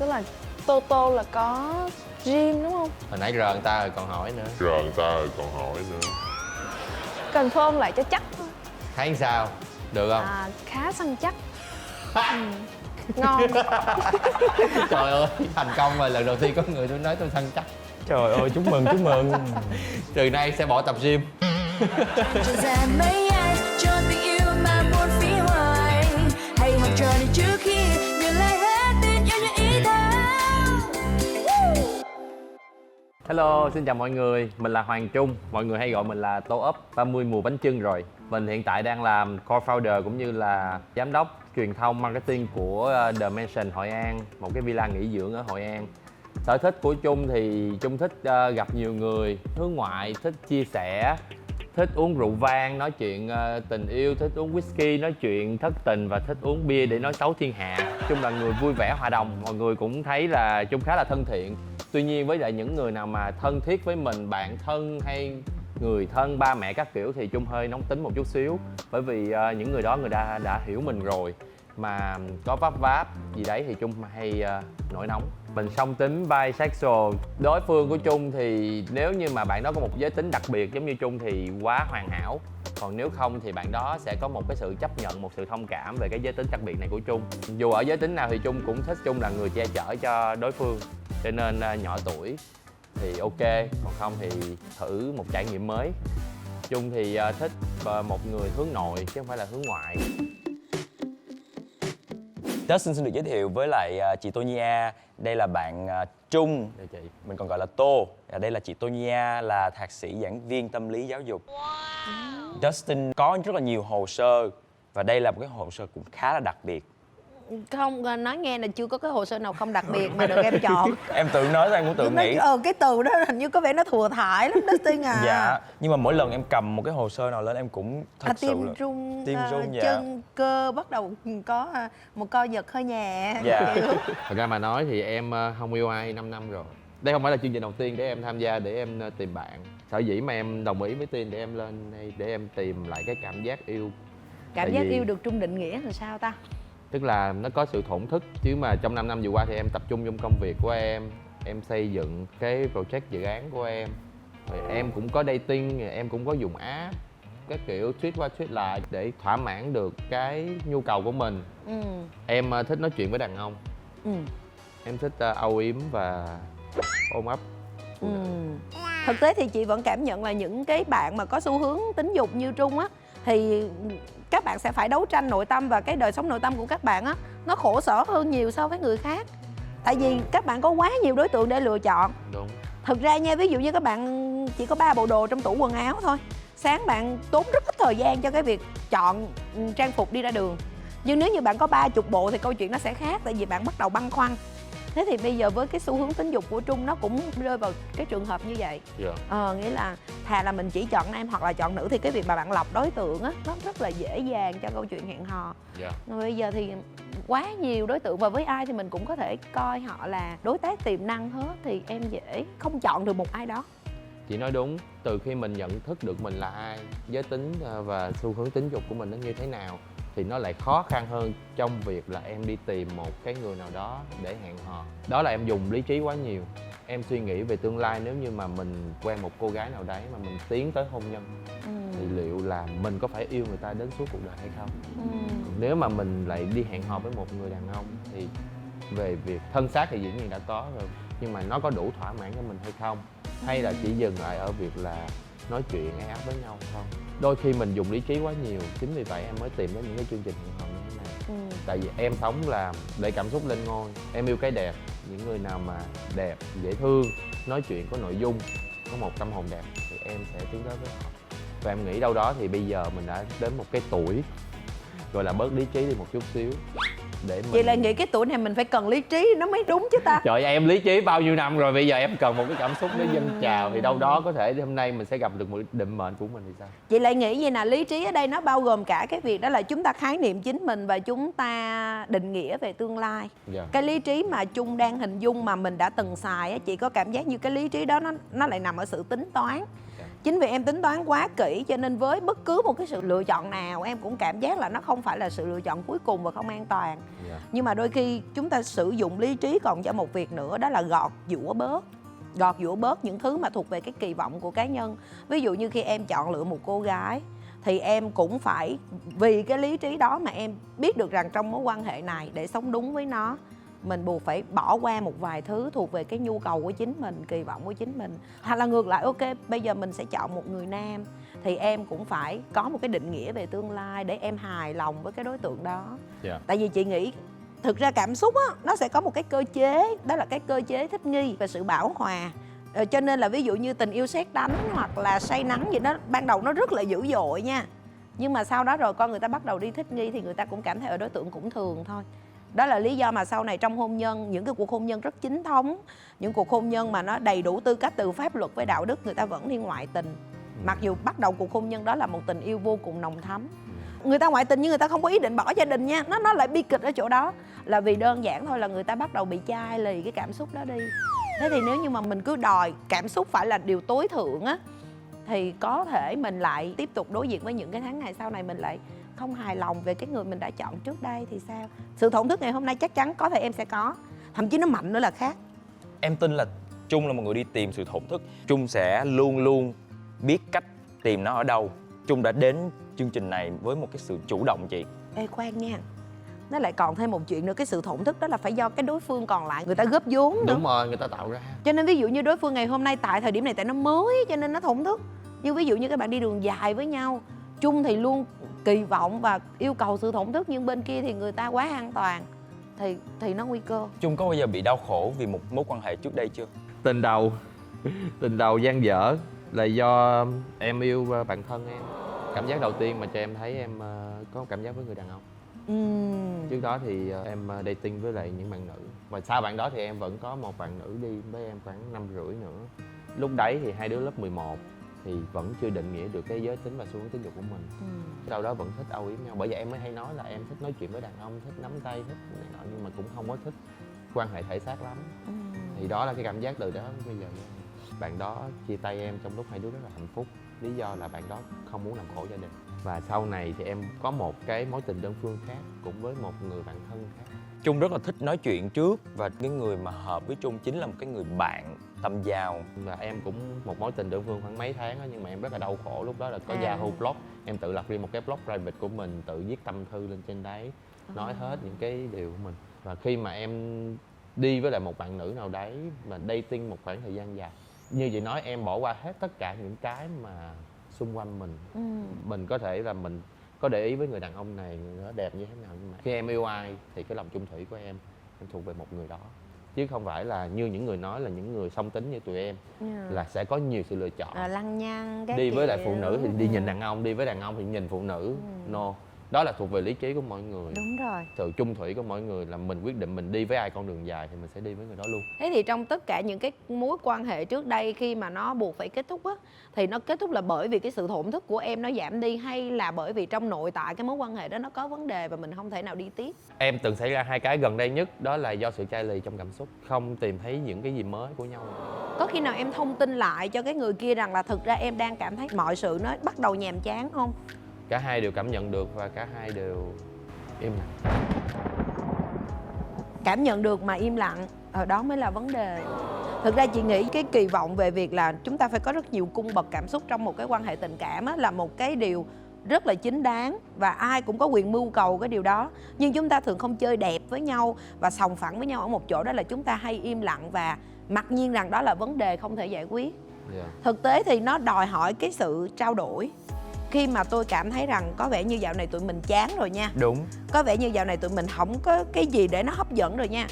Tức là Toto là có gym đúng không? Hồi nãy rờ người ta rồi còn hỏi nữa. Confirm lại cho chắc thôi. Thấy sao? Được không? Khá săn chắc. Ngon. Trời ơi, thành công rồi. Lần đầu tiên có người tôi nói tôi săn chắc. Trời ơi, chúc mừng, chúc mừng. Từ nay sẽ bỏ tập gym. Chẳng ra mấy ai cho tình yêu mà buồn phí hoài. Hãy học trò đi trước khi nhận lại hết tình yêu như ý thao. Hello, xin chào mọi người. Mình là Hoàng Trung. Mọi người hay gọi mình là Tô ấp 30 mùa bánh chưng rồi. Mình hiện tại đang làm co-founder cũng như là giám đốc truyền thông marketing của The Mansion Hội An, một cái villa nghỉ dưỡng ở Hội An. Sở thích của Trung thì Trung thích gặp nhiều người, hướng ngoại, thích chia sẻ, thích uống rượu vang, nói chuyện tình yêu, thích uống whisky, nói chuyện thất tình và thích uống bia để nói xấu thiên hạ. Trung là người vui vẻ, hòa đồng, mọi người cũng thấy là Trung khá là thân thiện. Tuy nhiên với lại những người nào mà thân thiết với mình, bạn thân hay người thân, ba mẹ các kiểu thì Trung hơi nóng tính một chút xíu. Bởi vì những người đó người ta đã hiểu mình rồi, mà có vấp váp gì đấy thì Trung hay nổi nóng. Mình song tính bisexual. Đối phương của Trung thì nếu như mà bạn đó có một giới tính đặc biệt giống như Trung thì quá hoàn hảo. Còn nếu không thì bạn đó sẽ có một cái sự chấp nhận, một sự thông cảm về cái giới tính khác biệt này của Trung. Dù ở giới tính nào thì Trung cũng thích Trung là người che chở cho đối phương. Cho nên nhỏ tuổi thì ok, còn không thì thử một trải nghiệm mới. Trung thì thích một người hướng nội chứ không phải là hướng ngoại. Justin xin được giới thiệu với lại chị Tonya. Đây là bạn Trung, Chào chị. mình còn gọi là Tô. Và đây là chị Tonya, là thạc sĩ giảng viên tâm lý giáo dục. Justin có rất là nhiều hồ sơ và đây là một cái hồ sơ cũng khá là đặc biệt. Không, nói nghe là chưa có cái hồ sơ nào không đặc biệt mà được em chọn. Em tự nói ra em cũng tự nghĩ. Cái từ đó hình như có vẻ nó thừa thãi lắm Dustin à. Dạ, nhưng mà mỗi lần em cầm một cái hồ sơ nào lên em cũng thật sự tim là rung, tim rung, dạ. chân cơ bắt đầu có một co giật hơi nhẹ. Dạ. Thật ra mà nói thì em không yêu ai 5 năm rồi. Đây không phải là chương trình đầu tiên để em tham gia để em tìm bạn. Sở dĩ mà em đồng ý với Tiên để em lên đây để em tìm lại cái cảm giác yêu. Cảm Tại giác vì yêu được Trung định nghĩa là sao ta? tức là nó có sự thổn thức, chứ mà trong 5 năm vừa qua thì em tập trung trong công việc của em xây dựng cái project dự án của em. Rồi em cũng có dating, em cũng có dùng app các kiểu tweet qua tweet lại để thỏa mãn được cái nhu cầu của mình. Em thích nói chuyện với đàn ông. Em thích âu yếm và ôm ấp. Thực tế thì chị vẫn cảm nhận là những cái bạn mà có xu hướng tính dục như Trung á thì các bạn sẽ phải đấu tranh nội tâm, và cái đời sống nội tâm của các bạn á nó khổ sở hơn nhiều so với người khác. Tại vì các bạn có quá nhiều đối tượng để lựa chọn. Đúng. Thực ra nha, ví dụ như các bạn chỉ có 3 bộ đồ trong tủ quần áo thôi, sáng bạn tốn rất ít thời gian cho cái việc chọn trang phục đi ra đường. Nhưng nếu như bạn có 30 bộ thì câu chuyện nó sẽ khác, tại vì bạn bắt đầu băn khoăn. Thế thì bây giờ với cái xu hướng tính dục của Trung nó cũng rơi vào cái trường hợp như vậy. Nghĩa là thà là mình chỉ chọn nam hoặc là chọn nữ thì cái việc mà bạn lọc đối tượng á nó rất là dễ dàng cho câu chuyện hẹn hò. Bây giờ thì quá nhiều đối tượng và với ai thì mình cũng có thể coi họ là đối tác tiềm năng hết, thì em dễ không chọn được một ai đó. Chị nói đúng, từ khi mình nhận thức được mình là ai, giới tính và xu hướng tính dục của mình nó như thế nào thì nó lại khó khăn hơn trong việc là em đi tìm một cái người nào đó để hẹn hò. Đó là em dùng lý trí quá nhiều. Em suy nghĩ về tương lai, nếu như mà mình quen một cô gái nào đấy mà mình tiến tới hôn nhân thì liệu là mình có phải yêu người ta đến suốt cuộc đời hay không? Nếu mà mình lại đi hẹn hò với một người đàn ông thì về việc thân xác thì dĩ nhiên đã có rồi, nhưng mà nó có đủ thỏa mãn cho mình hay không? Hay là chỉ dừng lại ở việc là nói chuyện ái áp với nhau không? Đôi khi mình dùng lý trí quá nhiều, chính vì vậy em mới tìm đến những cái chương trình hẹn hò như thế này. Tại vì em sống là để cảm xúc lên ngôi, em yêu cái đẹp, những người nào mà đẹp, dễ thương, nói chuyện có nội dung, có một tâm hồn đẹp thì em sẽ tiến tới với họ. Và em nghĩ đâu đó thì bây giờ mình đã đến một cái tuổi gọi là bớt lý trí đi một chút xíu để mình... Chị lại nghĩ cái tuổi này mình phải cần lý trí nó mới đúng chứ ta. Trời ơi, em lý trí bao nhiêu năm rồi, bây giờ em cần một cái cảm xúc nó dâng trào thì đâu đó có thể hôm nay mình sẽ gặp được một định mệnh của mình thì sao? Chị lại nghĩ gì nè, lý trí ở đây nó bao gồm cả cái việc đó là chúng ta khái niệm chính mình và chúng ta định nghĩa về tương lai. Cái lý trí mà Trung đang hình dung mà mình đã từng xài á, chị có cảm giác như cái lý trí đó nó lại nằm ở sự tính toán. Chính vì em tính toán quá kỹ cho nên với bất cứ một cái sự lựa chọn nào em cũng cảm giác là nó không phải là sự lựa chọn cuối cùng và không an toàn. Dạ. Nhưng mà đôi khi chúng ta sử dụng lý trí còn cho một việc nữa, đó là gọt giũa bớt những thứ mà thuộc về cái kỳ vọng của cá nhân. Ví dụ như khi em chọn lựa một cô gái thì em cũng phải vì cái lý trí đó mà em biết được rằng trong mối quan hệ này để sống đúng với nó, mình buộc phải bỏ qua một vài thứ thuộc về cái nhu cầu của chính mình, kỳ vọng của chính mình. Hoặc là ngược lại, ok, bây giờ mình sẽ chọn một người nam thì em cũng phải có một cái định nghĩa về tương lai để em hài lòng với cái đối tượng đó. Dạ. Tại vì chị nghĩ thực ra cảm xúc á, nó sẽ có một cái cơ chế, đó là cái cơ chế thích nghi và sự bảo hòa. Cho nên là ví dụ như tình yêu sét đánh hoặc là say nắng gì đó, ban đầu nó rất là dữ dội nha. Nhưng mà sau đó rồi con người ta bắt đầu đi thích nghi thì người ta cũng cảm thấy ở đối tượng cũng thường thôi. Đó là lý do mà sau này trong hôn nhân, những cái cuộc hôn nhân rất chính thống, những cuộc hôn nhân mà nó đầy đủ tư cách từ pháp luật với đạo đức, người ta vẫn đi ngoại tình. Mặc dù bắt đầu cuộc hôn nhân đó là một tình yêu vô cùng nồng thắm. Người ta ngoại tình nhưng người ta không có ý định bỏ gia đình nha. Nó lại bi kịch ở chỗ đó là vì đơn giản thôi là người ta bắt đầu bị chai lì cái cảm xúc đó đi. Thế thì nếu như mà mình cứ đòi cảm xúc phải là điều tối thượng á, thì có thể mình lại tiếp tục đối diện với những cái tháng ngày sau này mình lại không hài lòng về cái người mình đã chọn trước đây thì sao? Sự thổn thức ngày hôm nay chắc chắn có thể em sẽ có, thậm chí nó mạnh nữa là khác. Em tin là Trung là một người đi tìm sự thổn thức. Trung sẽ luôn luôn biết cách tìm nó ở đâu. Trung đã đến chương trình này với một cái sự chủ động chị. Ê khoan nha, nó lại còn thêm một chuyện nữa, cái sự thổn thức đó là phải do cái đối phương còn lại người ta góp vốn nữa. Đúng rồi, người ta tạo ra. Cho nên ví dụ như đối phương ngày hôm nay tại thời điểm này tại nó mới cho nên nó thổn thức. Nhưng ví dụ như các bạn đi đường dài với nhau, Trung thì luôn kỳ vọng và yêu cầu sự thổn thức, nhưng bên kia thì người ta quá an toàn thì nó nguy cơ. Trung có bao giờ bị đau khổ vì một mối quan hệ trước đây chưa? Tình đầu dang dở là do em yêu bạn thân em. Cảm giác đầu tiên mà cho em thấy em có cảm giác với người đàn ông. Trước đó thì em dating với lại những bạn nữ. Và sau bạn đó thì em vẫn có một bạn nữ đi với em khoảng 5 rưỡi nữa. Lúc đấy thì hai đứa lớp 11 thì vẫn chưa định nghĩa được cái giới tính và xu hướng tính dục của mình. Sau đó vẫn thích âu yếm nhau. Bởi vậy em mới hay nói là em thích nói chuyện với đàn ông, thích nắm tay, thích này nọ, nhưng mà cũng không có thích quan hệ thể xác lắm. Thì đó là cái cảm giác từ đó đến bây giờ. Bạn đó chia tay em trong lúc hai đứa rất là hạnh phúc. Lý do là bạn đó không muốn làm khổ gia đình. Và sau này thì em có một cái mối tình đơn phương khác cũng với một người bạn thân khác. Trung rất là thích nói chuyện trước và cái người mà hợp với Trung chính là một cái người bạn tâm giao. Và em cũng một mối tình đơn phương khoảng mấy tháng đó, nhưng mà em rất là đau khổ lúc đó là có Yahoo blog. Em tự lập riêng một cái blog private của mình, tự viết tâm thư lên trên đấy, nói hết những cái điều của mình. Và khi mà em đi với lại một bạn nữ nào đấy mà dating một khoảng thời gian dài, như chị nói, em bỏ qua hết tất cả những cái mà xung quanh mình. Mình có thể là mình có để ý với người đàn ông này, người đó đẹp như thế nào, nhưng mà khi em yêu ai thì cái lòng chung thủy của em thuộc về một người đó, chứ không phải là như những người nói là những người song tính như tụi em là sẽ có nhiều sự lựa chọn. Lăng nhăng các Đi với lại kiểu. phụ nữ thì đi nhìn đàn ông, đi với đàn ông thì nhìn phụ nữ. No, đó là thuộc về lý trí của mọi người. Đúng rồi. Sự chung thủy của mọi người là mình quyết định mình đi với ai con đường dài thì mình sẽ đi với người đó luôn. Thế thì trong tất cả những cái mối quan hệ trước đây khi mà nó buộc phải kết thúc á, thì nó kết thúc là bởi vì cái sự thổn thức của em nó giảm đi, hay là bởi vì trong nội tại cái mối quan hệ đó nó có vấn đề và mình không thể nào đi tiếp? Em từng xảy ra hai cái gần đây nhất, đó là do sự chai lì trong cảm xúc, không tìm thấy những cái gì mới của nhau. Có khi nào em thông tin lại cho cái người kia rằng là thực ra em đang cảm thấy mọi sự nó bắt đầu nhàm chán không? Cả hai đều cảm nhận được và cả hai đều im lặng. Cảm nhận được mà im lặng, ở đó mới là vấn đề. Thực ra chị nghĩ cái kỳ vọng về việc là chúng ta phải có rất nhiều cung bậc cảm xúc trong một cái quan hệ tình cảm á, là một cái điều rất là chính đáng và ai cũng có quyền mưu cầu cái điều đó. Nhưng chúng ta thường không chơi đẹp với nhau và sòng phẳng với nhau ở một chỗ, đó là chúng ta hay im lặng và mặc nhiên rằng đó là vấn đề không thể giải quyết. Thực tế thì nó đòi hỏi cái sự trao đổi. Khi mà tôi cảm thấy rằng có vẻ như dạo này tụi mình chán rồi nha, Đúng. có vẻ như dạo này tụi mình không có cái gì để nó hấp dẫn rồi nha.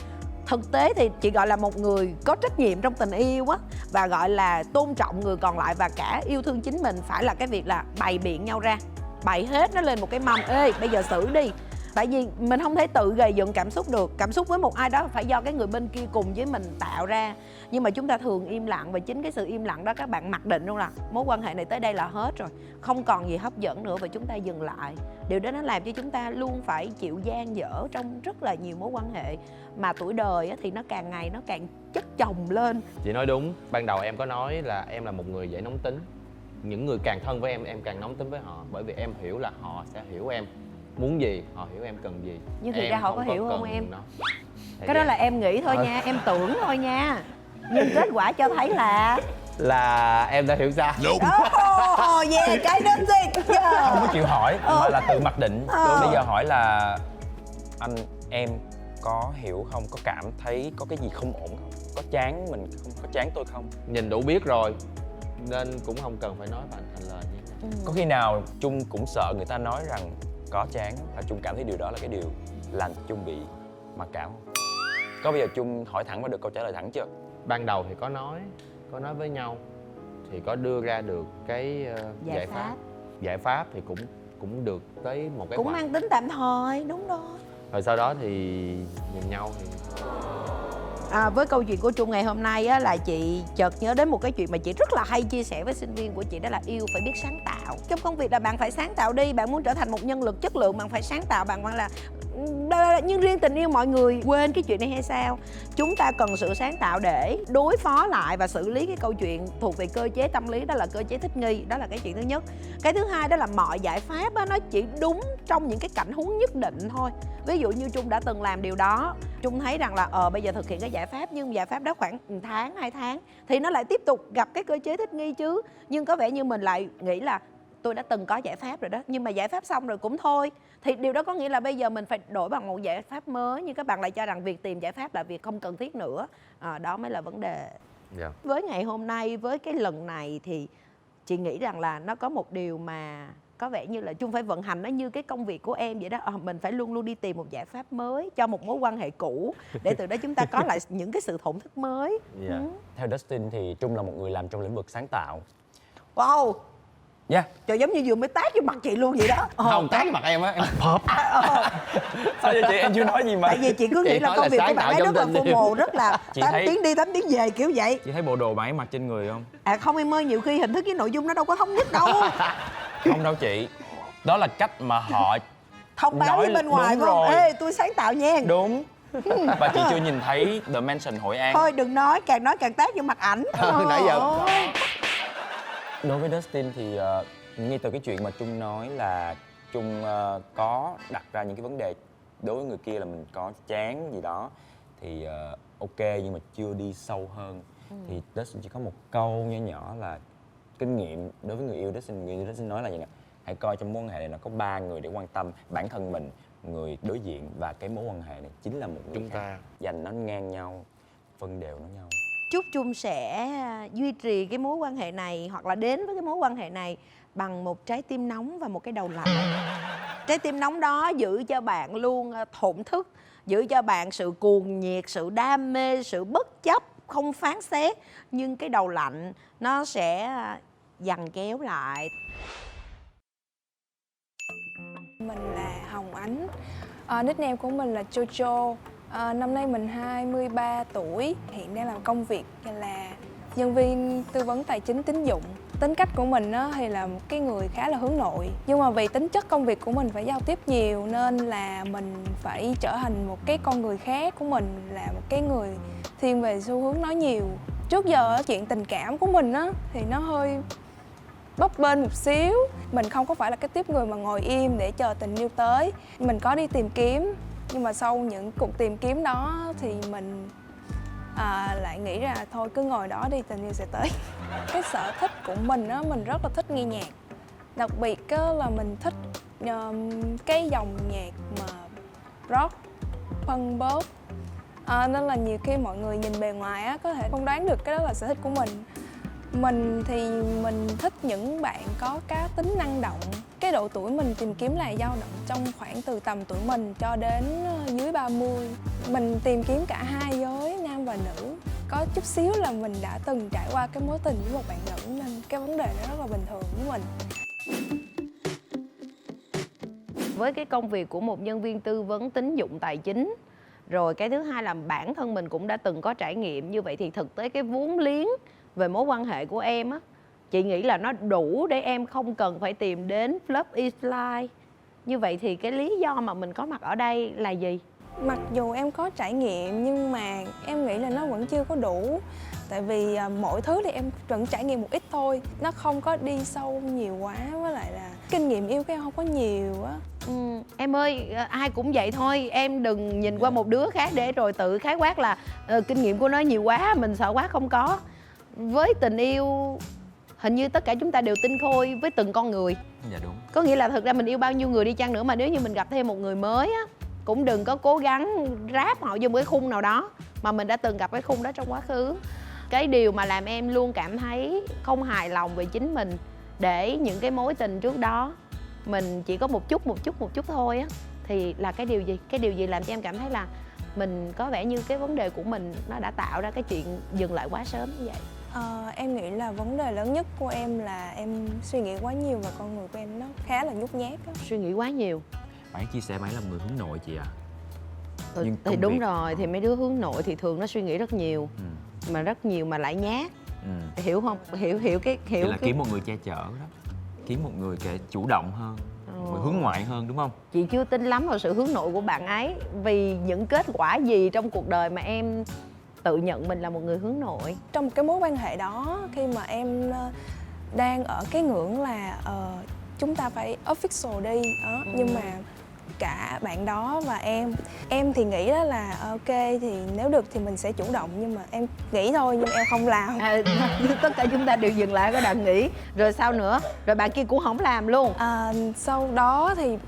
Thực tế thì chị gọi là một người có trách nhiệm trong tình yêu á, và gọi là tôn trọng người còn lại và cả yêu thương chính mình, phải là cái việc là bày biện nhau ra, bày hết nó lên một cái mâm. Ê, bây giờ xử đi. Tại vì mình không thể tự gầy dựng cảm xúc được. Cảm xúc với một ai đó phải do cái người bên kia cùng với mình tạo ra. Nhưng mà chúng ta thường im lặng, và chính cái sự im lặng đó các bạn mặc định luôn là mối quan hệ này tới đây là hết rồi, không còn gì hấp dẫn nữa, và chúng ta dừng lại. Điều đó nó làm cho chúng ta luôn phải chịu dang dở trong rất là nhiều mối quan hệ. Mà tuổi đời thì nó càng ngày nó càng chất chồng lên. Chị nói đúng, ban đầu em có nói là em là một người dễ nóng tính. những người càng thân với em càng nóng tính với họ, bởi vì em hiểu là họ sẽ hiểu em muốn gì, họ hiểu em cần gì. Nhưng thực ra họ có hiểu không cần em? nó. Cái đó là em nghĩ thôi nha, em tưởng thôi nha. Nhưng kết quả cho thấy là em đã hiểu sai. yeah, cái đó gì Không có chịu hỏi mà là tự mặc định. Bây giờ hỏi là anh em có hiểu không, có cảm thấy có cái gì không ổn không, có chán mình không, có chán tôi không? Nhìn đủ biết rồi nên cũng không cần phải nói thành lời nhé. Có khi nào Trung cũng sợ người ta nói rằng có chán và Trung cảm thấy điều đó là cái điều làm Trung bị mặc cảm không? Có bây giờ Trung hỏi thẳng và được câu trả lời thẳng chưa? Ban đầu thì có nói với nhau, thì có đưa ra được cái giải pháp. Giải pháp thì cũng được tới một cái cũng khoảng. mang tính tạm thời, đúng rồi. Rồi sau đó thì nhìn nhau thì Với câu chuyện của Trung ngày hôm nay á, là chị chợt nhớ đến một cái chuyện mà chị rất là hay chia sẻ với sinh viên của chị, đó là yêu phải biết sáng tạo. Trong công việc là bạn phải sáng tạo đi, bạn muốn trở thành một nhân lực chất lượng bạn phải sáng tạo, bạn là nhưng riêng tình yêu mọi người quên cái chuyện này hay sao? Chúng ta cần sự sáng tạo để đối phó lại và xử lý cái câu chuyện thuộc về cơ chế tâm lý, đó là cơ chế thích nghi. Đó là cái chuyện thứ nhất. Cái thứ hai đó là mọi giải pháp á, nó chỉ đúng trong những cái cảnh huống nhất định thôi. Ví dụ như Trung đã từng làm điều đó, Trung thấy rằng là bây giờ thực hiện cái giải pháp, nhưng giải pháp đó khoảng 1 tháng, 2 tháng thì nó lại tiếp tục gặp cái cơ chế thích nghi chứ. Nhưng có vẻ như mình lại nghĩ là tôi đã từng có giải pháp rồi đó, nhưng mà giải pháp xong rồi cũng thôi. Thì điều đó có nghĩa là bây giờ mình phải đổi bằng một giải pháp mới, nhưng các bạn lại cho rằng việc tìm giải pháp là việc không cần thiết nữa. Đó mới là vấn đề. yeah. Với ngày hôm nay, với cái lần này thì chị nghĩ rằng là nó có một điều mà có vẻ như là Trung phải vận hành nó như cái công việc của em vậy đó. Mình phải luôn luôn đi tìm một giải pháp mới cho một mối quan hệ cũ, để từ đó chúng ta có lại những cái sự thổn thức mới. Yeah. Theo Dustin thì Trung là một người làm trong lĩnh vực sáng tạo. Wow, Dạ. trời, giống như vừa mới tát vô mặt chị luôn vậy đó. Không, tát mặt em á, em phợp. Sao vậy chị? Em chưa nói gì mà. Tại vì chị cứ nghĩ Chị là nói công là việc của sáng bạn tạo ấy rất là trong tình formal, rất là Chị 8 thấy- tiếng đi 8 tiếng về kiểu vậy. Chị thấy bộ đồ bạn ấy mặc trên người không? Không em ơi, nhiều khi hình thức với nội dung nó đâu có thống nhất đâu. Không đâu chị. Đó là cách mà họ Thông báo nói với bên ngoài đúng phải không? rồi. Ê, tôi sáng tạo nha. đúng. Và chị chưa nhìn thấy The Mansion Hội An. Thôi đừng nói càng tát vô mặt ảnh. Nãy giờ. Ôi. Đối với Dustin thì ngay từ cái chuyện mà Trung nói là Trung có đặt ra những cái vấn đề đối với người kia là mình có chán gì đó thì ok, nhưng mà chưa đi sâu hơn. Thì Dustin chỉ có một câu nhỏ nhỏ là kinh nghiệm đối với người yêu. Dustin nói là vậy nè: hãy coi trong mối quan hệ này nó có 3 người để quan tâm: bản thân mình, người đối diện và cái mối quan hệ này chính là một người Chúng khác. ta. Dành nó ngang nhau, phân đều nó nhau. Chúc Trung sẽ duy trì cái mối quan hệ này, hoặc là đến với cái mối quan hệ này bằng một trái tim nóng và một cái đầu lạnh. Trái tim nóng đó giữ cho bạn luôn thổn thức, giữ cho bạn sự cuồng nhiệt, sự đam mê, sự bất chấp, không phán xét. Nhưng cái đầu lạnh nó sẽ dằn kéo lại. Mình là Hồng Ánh, nickname của mình là Jojo. Năm nay mình 23 tuổi, hiện đang làm công việc là nhân viên tư vấn tài chính tín dụng. Tính cách của mình á, thì là một cái người khá là hướng nội, nhưng mà vì tính chất công việc của mình phải giao tiếp nhiều nên là mình phải trở thành một cái con người khác của mình, là một cái người thiên về xu hướng nói nhiều. Trước giờ chuyện tình cảm của mình á, thì nó hơi bấp bênh một xíu. Mình không có phải là cái tiếp người mà ngồi im để chờ tình yêu tới. Mình có đi tìm kiếm, nhưng mà sau những cuộc tìm kiếm đó thì mình lại nghĩ ra thôi cứ ngồi đó đi, tình yêu sẽ tới. Cái sở thích của mình á, mình rất là thích nghe nhạc. Đặc biệt á, là mình thích cái dòng nhạc mà rock, punk pop. Nên là nhiều khi mọi người nhìn bề ngoài á, có thể không đoán được cái đó là sở thích của mình. Mình thì mình thích những bạn có cá tính năng động. Cái độ tuổi mình tìm kiếm là dao động trong khoảng từ tầm tuổi mình cho đến dưới 30. Mình tìm kiếm cả hai giới, nam và nữ. Có chút xíu là mình đã từng trải qua cái mối tình với một bạn nữ, nên cái vấn đề đó rất là bình thường với mình. Với cái công việc của một nhân viên tư vấn tín dụng tài chính, rồi cái thứ hai là bản thân mình cũng đã từng có trải nghiệm như vậy, thì thực tế cái vốn liếng về mối quan hệ của em á, chị nghĩ là nó đủ để em không cần phải tìm đến Love is Blind. Như vậy thì cái lý do mà mình có mặt ở đây là gì? Mặc dù em có trải nghiệm nhưng mà em nghĩ là nó vẫn chưa có đủ. Tại vì mọi thứ thì em vẫn trải nghiệm một ít thôi. Nó không có đi sâu nhiều quá, với lại là kinh nghiệm yêu của em không có nhiều á. Em ơi, ai cũng vậy thôi. Em đừng nhìn qua một đứa khác để rồi tự khái quát là kinh nghiệm của nó nhiều quá, mình sợ quá. Không có. Với tình yêu, hình như tất cả chúng ta đều tinh khôi với từng con người. Dạ đúng. Có nghĩa là thực ra mình yêu bao nhiêu người đi chăng nữa, mà nếu như mình gặp thêm một người mới á, cũng đừng có cố gắng ráp họ vô một cái khung nào đó mà mình đã từng gặp cái khung đó trong quá khứ. Cái điều mà làm em luôn cảm thấy không hài lòng về chính mình, để những cái mối tình trước đó mình chỉ có một chút thôi á, thì là cái điều gì? Cái điều gì làm cho em cảm thấy là mình có vẻ như cái vấn đề của mình nó đã tạo ra cái chuyện dừng lại quá sớm như vậy? Em nghĩ là vấn đề lớn nhất của em là em suy nghĩ quá nhiều và con người của em nó khá là nhút nhát á. Suy nghĩ quá nhiều. Bạn chia sẻ bạn là người hướng nội chị ạ. Thì công đúng việc- rồi, thì mấy đứa hướng nội thì thường nó suy nghĩ rất nhiều, mà rất nhiều mà lại nhát. Hiểu không? Hiểu cái Thì hiểu là cái kiếm một người che chở đó, kiếm một người kể chủ động hơn, người hướng ngoại hơn, đúng không? Chị chưa tin lắm vào sự hướng nội của bạn ấy, vì những kết quả gì trong cuộc đời mà em tự nhận mình là một người hướng nội? Trong cái mối quan hệ đó, khi mà em đang ở cái ngưỡng là chúng ta phải official đi đó, nhưng mà cả bạn đó và em thì nghĩ đó là ok, thì nếu được thì mình sẽ chủ động, nhưng mà em nghĩ thôi nhưng em không làm. Tất cả chúng ta đều dừng lại có đoạn nghỉ. Rồi sao nữa? Rồi bạn kia cũng không làm luôn. Sau đó thì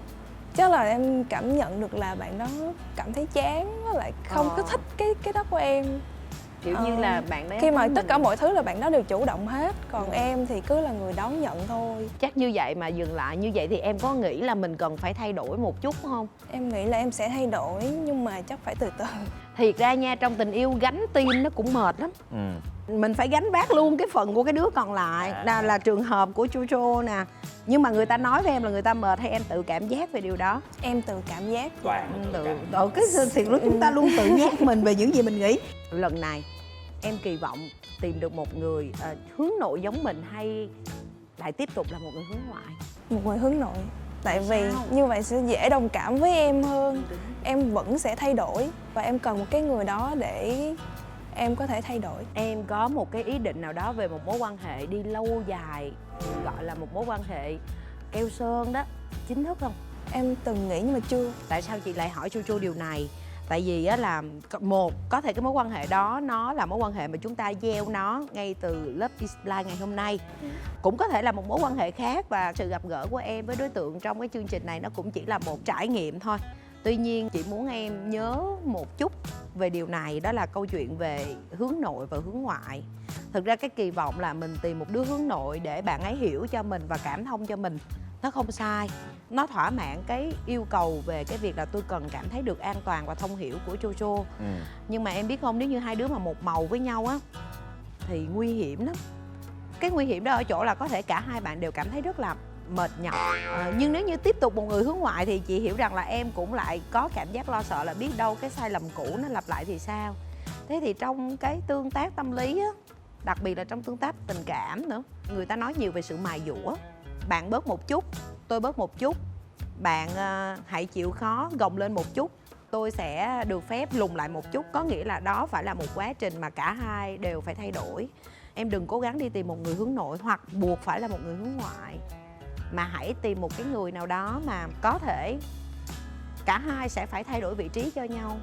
chắc là em cảm nhận được là bạn đó cảm thấy chán, với lại không có thích cái đó của em. Kiểu như là bạn đấy Khi mà tất cả mọi thứ là bạn đó đều chủ động hết, còn em thì cứ là người đón nhận thôi. chắc như vậy mà dừng lại như vậy thì em có nghĩ là mình cần phải thay đổi một chút không? Em nghĩ là em sẽ thay đổi nhưng mà chắc phải từ từ. Thiệt ra nha, trong tình yêu gánh tim nó cũng mệt lắm. Mình phải gánh vác luôn cái phần của cái đứa còn lại. Là trường hợp của Jojo nè. Nhưng mà người ta nói với em là người ta mệt, hay em tự cảm giác về điều đó? Em tự cảm giác. Ở cái thiệt lúc chúng ta luôn tự nhắc mình về những gì mình nghĩ. Lần này em kỳ vọng tìm được một người hướng nội giống mình, hay lại tiếp tục là một người hướng ngoại? Một người hướng nội. Tại vì Sao? như vậy sẽ dễ đồng cảm với em hơn. Em vẫn sẽ thay đổi và em cần một cái người đó để em có thể thay đổi. Em có một cái ý định nào đó về một mối quan hệ đi lâu dài, gọi là một mối quan hệ keo sơn đó, chính thức không? Em từng nghĩ nhưng mà chưa. Tại sao chị lại hỏi Jojo điều này? Tại vì á là một, có thể cái mối quan hệ đó nó là mối quan hệ mà chúng ta gieo nó ngay từ Love is Blind ngày hôm nay. Cũng có thể là một mối quan hệ khác, và sự gặp gỡ của em với đối tượng trong cái chương trình này nó cũng chỉ là một trải nghiệm thôi. Tuy nhiên chị muốn em nhớ một chút về điều này, đó là câu chuyện về hướng nội và hướng ngoại. Thực ra cái kỳ vọng là mình tìm một đứa hướng nội để bạn ấy hiểu cho mình và cảm thông cho mình, nó không sai. Nó thỏa mãn cái yêu cầu về cái việc là tôi cần cảm thấy được an toàn và thông hiểu của Jojo. Nhưng mà em biết không, nếu như hai đứa mà một màu với nhau á thì nguy hiểm lắm. Cái nguy hiểm đó ở chỗ là có thể cả hai bạn đều cảm thấy rất là mệt nhọc. Nhưng nếu như tiếp tục một người hướng ngoại thì chị hiểu rằng là em cũng lại có cảm giác lo sợ là biết đâu cái sai lầm cũ nó lặp lại thì sao. Thế thì trong cái tương tác tâm lý á, đặc biệt là trong tương tác tình cảm nữa, người ta nói nhiều về sự mài dũa. Bạn bớt một chút, tôi bớt một chút. Bạn hãy chịu khó gồng lên một chút, tôi sẽ được phép lùn lại một chút. Có nghĩa là đó phải là một quá trình mà cả hai đều phải thay đổi. Em đừng cố gắng đi tìm một người hướng nội hoặc buộc phải là một người hướng ngoại, mà hãy tìm một cái người nào đó mà có thể cả hai sẽ phải thay đổi vị trí cho nhau.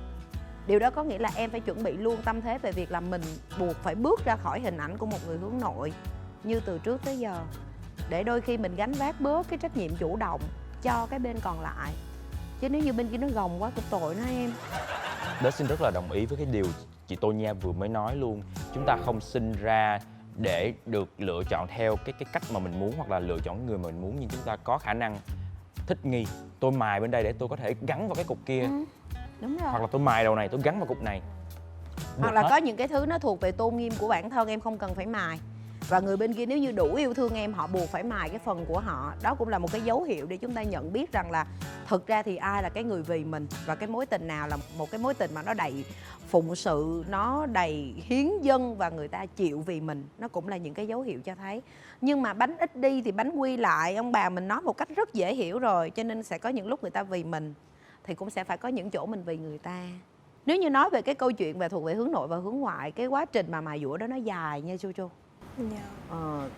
Điều đó có nghĩa là em phải chuẩn bị luôn tâm thế về việc là mình buộc phải bước ra khỏi hình ảnh của một người hướng nội như từ trước tới giờ, để đôi khi mình gánh vác bớt cái trách nhiệm chủ động cho cái bên còn lại. Chứ nếu như bên kia nó gồng quá cũng tội nó em. Dustin rất là đồng ý với cái điều chị Tô Nha vừa mới nói luôn. Chúng ta không sinh ra để được lựa chọn theo cái cách mà mình muốn, hoặc là lựa chọn người mà mình muốn, nhưng chúng ta có khả năng thích nghi. Tôi mài bên đây để tôi có thể gắn vào cái cục kia, Đúng rồi. hoặc là tôi mài đầu này tôi gắn vào cục này. Hoặc Được là hết. có những cái thứ nó thuộc về tôn nghiêm của bản thân, em không cần phải mài. Và người bên kia nếu như đủ yêu thương em, họ buộc phải mài cái phần của họ. Đó cũng là một cái dấu hiệu để chúng ta nhận biết rằng là thực ra thì ai là cái người vì mình, và cái mối tình nào là một cái mối tình mà nó đầy phụng sự, nó đầy hiến dâng và người ta chịu vì mình. Nó cũng là những cái dấu hiệu cho thấy. Nhưng mà bánh ít đi thì bánh quy lại. Ông bà mình nói một cách rất dễ hiểu rồi, cho nên sẽ có những lúc người ta vì mình. thì cũng sẽ phải có những chỗ mình vì người ta. Nếu như nói về cái câu chuyện về thuộc về hướng nội và hướng ngoại, cái quá trình mà mài dũa đó nó dài nha Jojo. Dạ.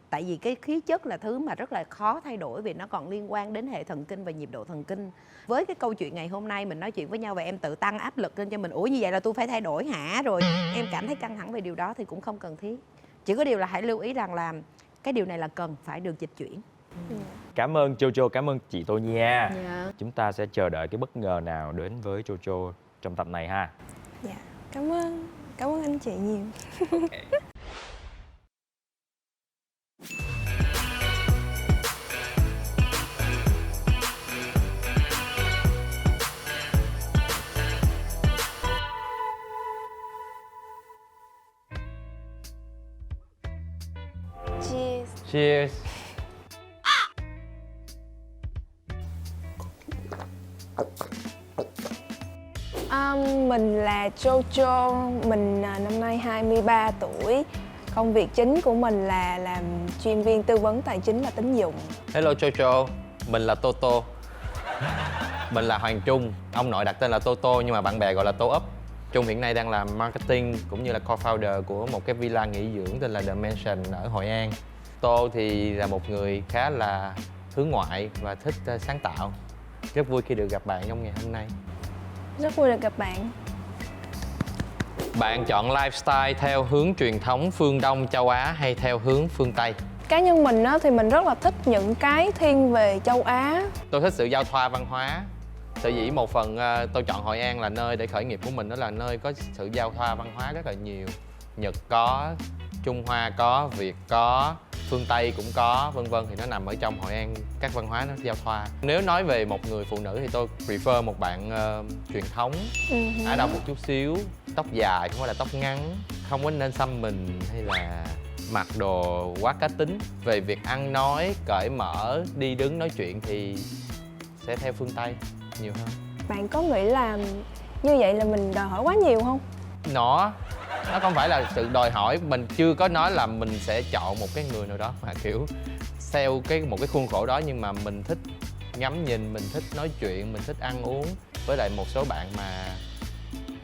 Tại vì cái khí chất là thứ mà rất là khó thay đổi, vì nó còn liên quan đến hệ thần kinh và nhịp độ thần kinh. Với cái câu chuyện ngày hôm nay mình nói chuyện với nhau và em tự tăng áp lực lên cho mình, ủa như vậy là tôi phải thay đổi hả, rồi em cảm thấy căng thẳng về điều đó thì cũng không cần thiết. Chỉ có điều là hãy lưu ý rằng là cái điều này là cần phải được dịch chuyển. Cảm ơn Jojo, cảm ơn chị Tô Nha. Dạ. Chúng ta sẽ chờ đợi cái bất ngờ nào đến với Jojo trong tập này ha. Dạ. Cảm ơn anh chị nhiều. Cheers. Cheers. Mình là Jojo, mình năm nay 23 tuổi. Công việc chính của mình là làm chuyên viên tư vấn tài chính và tín dụng. Hello Jojo, mình là Toto. Mình là Hoàng Trung, ông nội đặt tên là Toto nhưng mà bạn bè gọi là Tô Ấp. Trung hiện nay đang làm marketing cũng như là co-founder của một cái villa nghỉ dưỡng tên là The Mansion ở Hội An. Tô thì là một người khá là hướng ngoại và thích sáng tạo. Rất vui khi được gặp bạn trong ngày hôm nay. Rất vui được gặp bạn. Bạn chọn lifestyle theo hướng truyền thống phương Đông châu Á hay theo hướng phương Tây? Cá nhân mình á, thì mình rất là thích những cái thiên về châu Á. Tôi thích sự giao thoa văn hóa. Sở dĩ một phần tôi chọn Hội An là nơi để khởi nghiệp của mình, đó là nơi có sự giao thoa văn hóa rất là nhiều. Nhật có, Trung Hoa có, Việt có, phương Tây cũng có, vân vân, thì nó nằm ở trong Hội An, các văn hóa nó giao thoa. Nếu nói về một người phụ nữ thì tôi prefer một bạn truyền thống, Á Đông một chút xíu, tóc dài không phải là tóc ngắn, không có nên xăm mình hay là mặc đồ quá cá tính. Về việc ăn nói, cởi mở, đi đứng nói chuyện thì sẽ theo phương Tây nhiều hơn. Bạn có nghĩ là như vậy là mình đòi hỏi quá nhiều không? Nó không phải là sự đòi hỏi, mình chưa có nói là mình sẽ chọn một cái người nào đó mà kiểu theo một cái khuôn khổ đó, nhưng mà mình thích ngắm nhìn, mình thích nói chuyện, mình thích ăn uống với lại một số bạn mà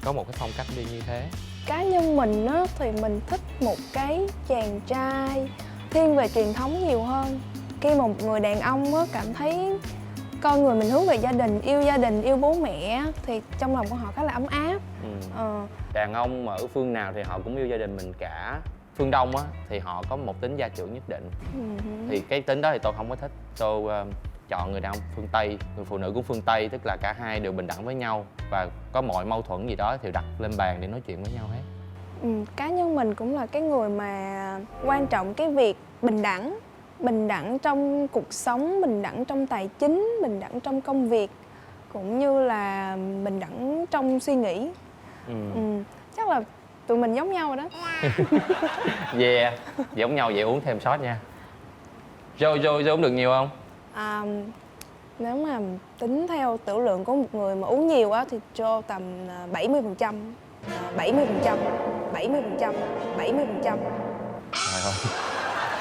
có một cái phong cách đi như thế. Cá nhân mình á, thì mình thích một cái chàng trai thiên về truyền thống nhiều hơn. Khi mà một người đàn ông á, cảm thấy con người mình hướng về gia đình, yêu bố mẹ thì trong lòng của họ khá là ấm áp. Đàn ông mà ở phương nào thì họ cũng yêu gia đình mình cả. Phương Đông á thì họ có một tính gia trưởng nhất định. Thì cái tính đó thì tôi không có thích. Tôi chọn người đàn ông phương Tây, người phụ nữ của phương Tây, tức là cả hai đều bình đẳng với nhau và có mọi mâu thuẫn gì đó thì đặt lên bàn để nói chuyện với nhau hết. Cá nhân mình cũng là cái người mà quan trọng cái việc bình đẳng trong cuộc sống, bình đẳng trong tài chính, bình đẳng trong công việc, cũng như là bình đẳng trong suy nghĩ. Chắc là tụi mình giống nhau rồi đó. Yeah, giống nhau vậy, uống thêm shot nha. Joe uống được nhiều không? Nếu mà tính theo tiểu lượng của một người mà uống nhiều á thì cho tầm 70%. 70%. Trời ơi.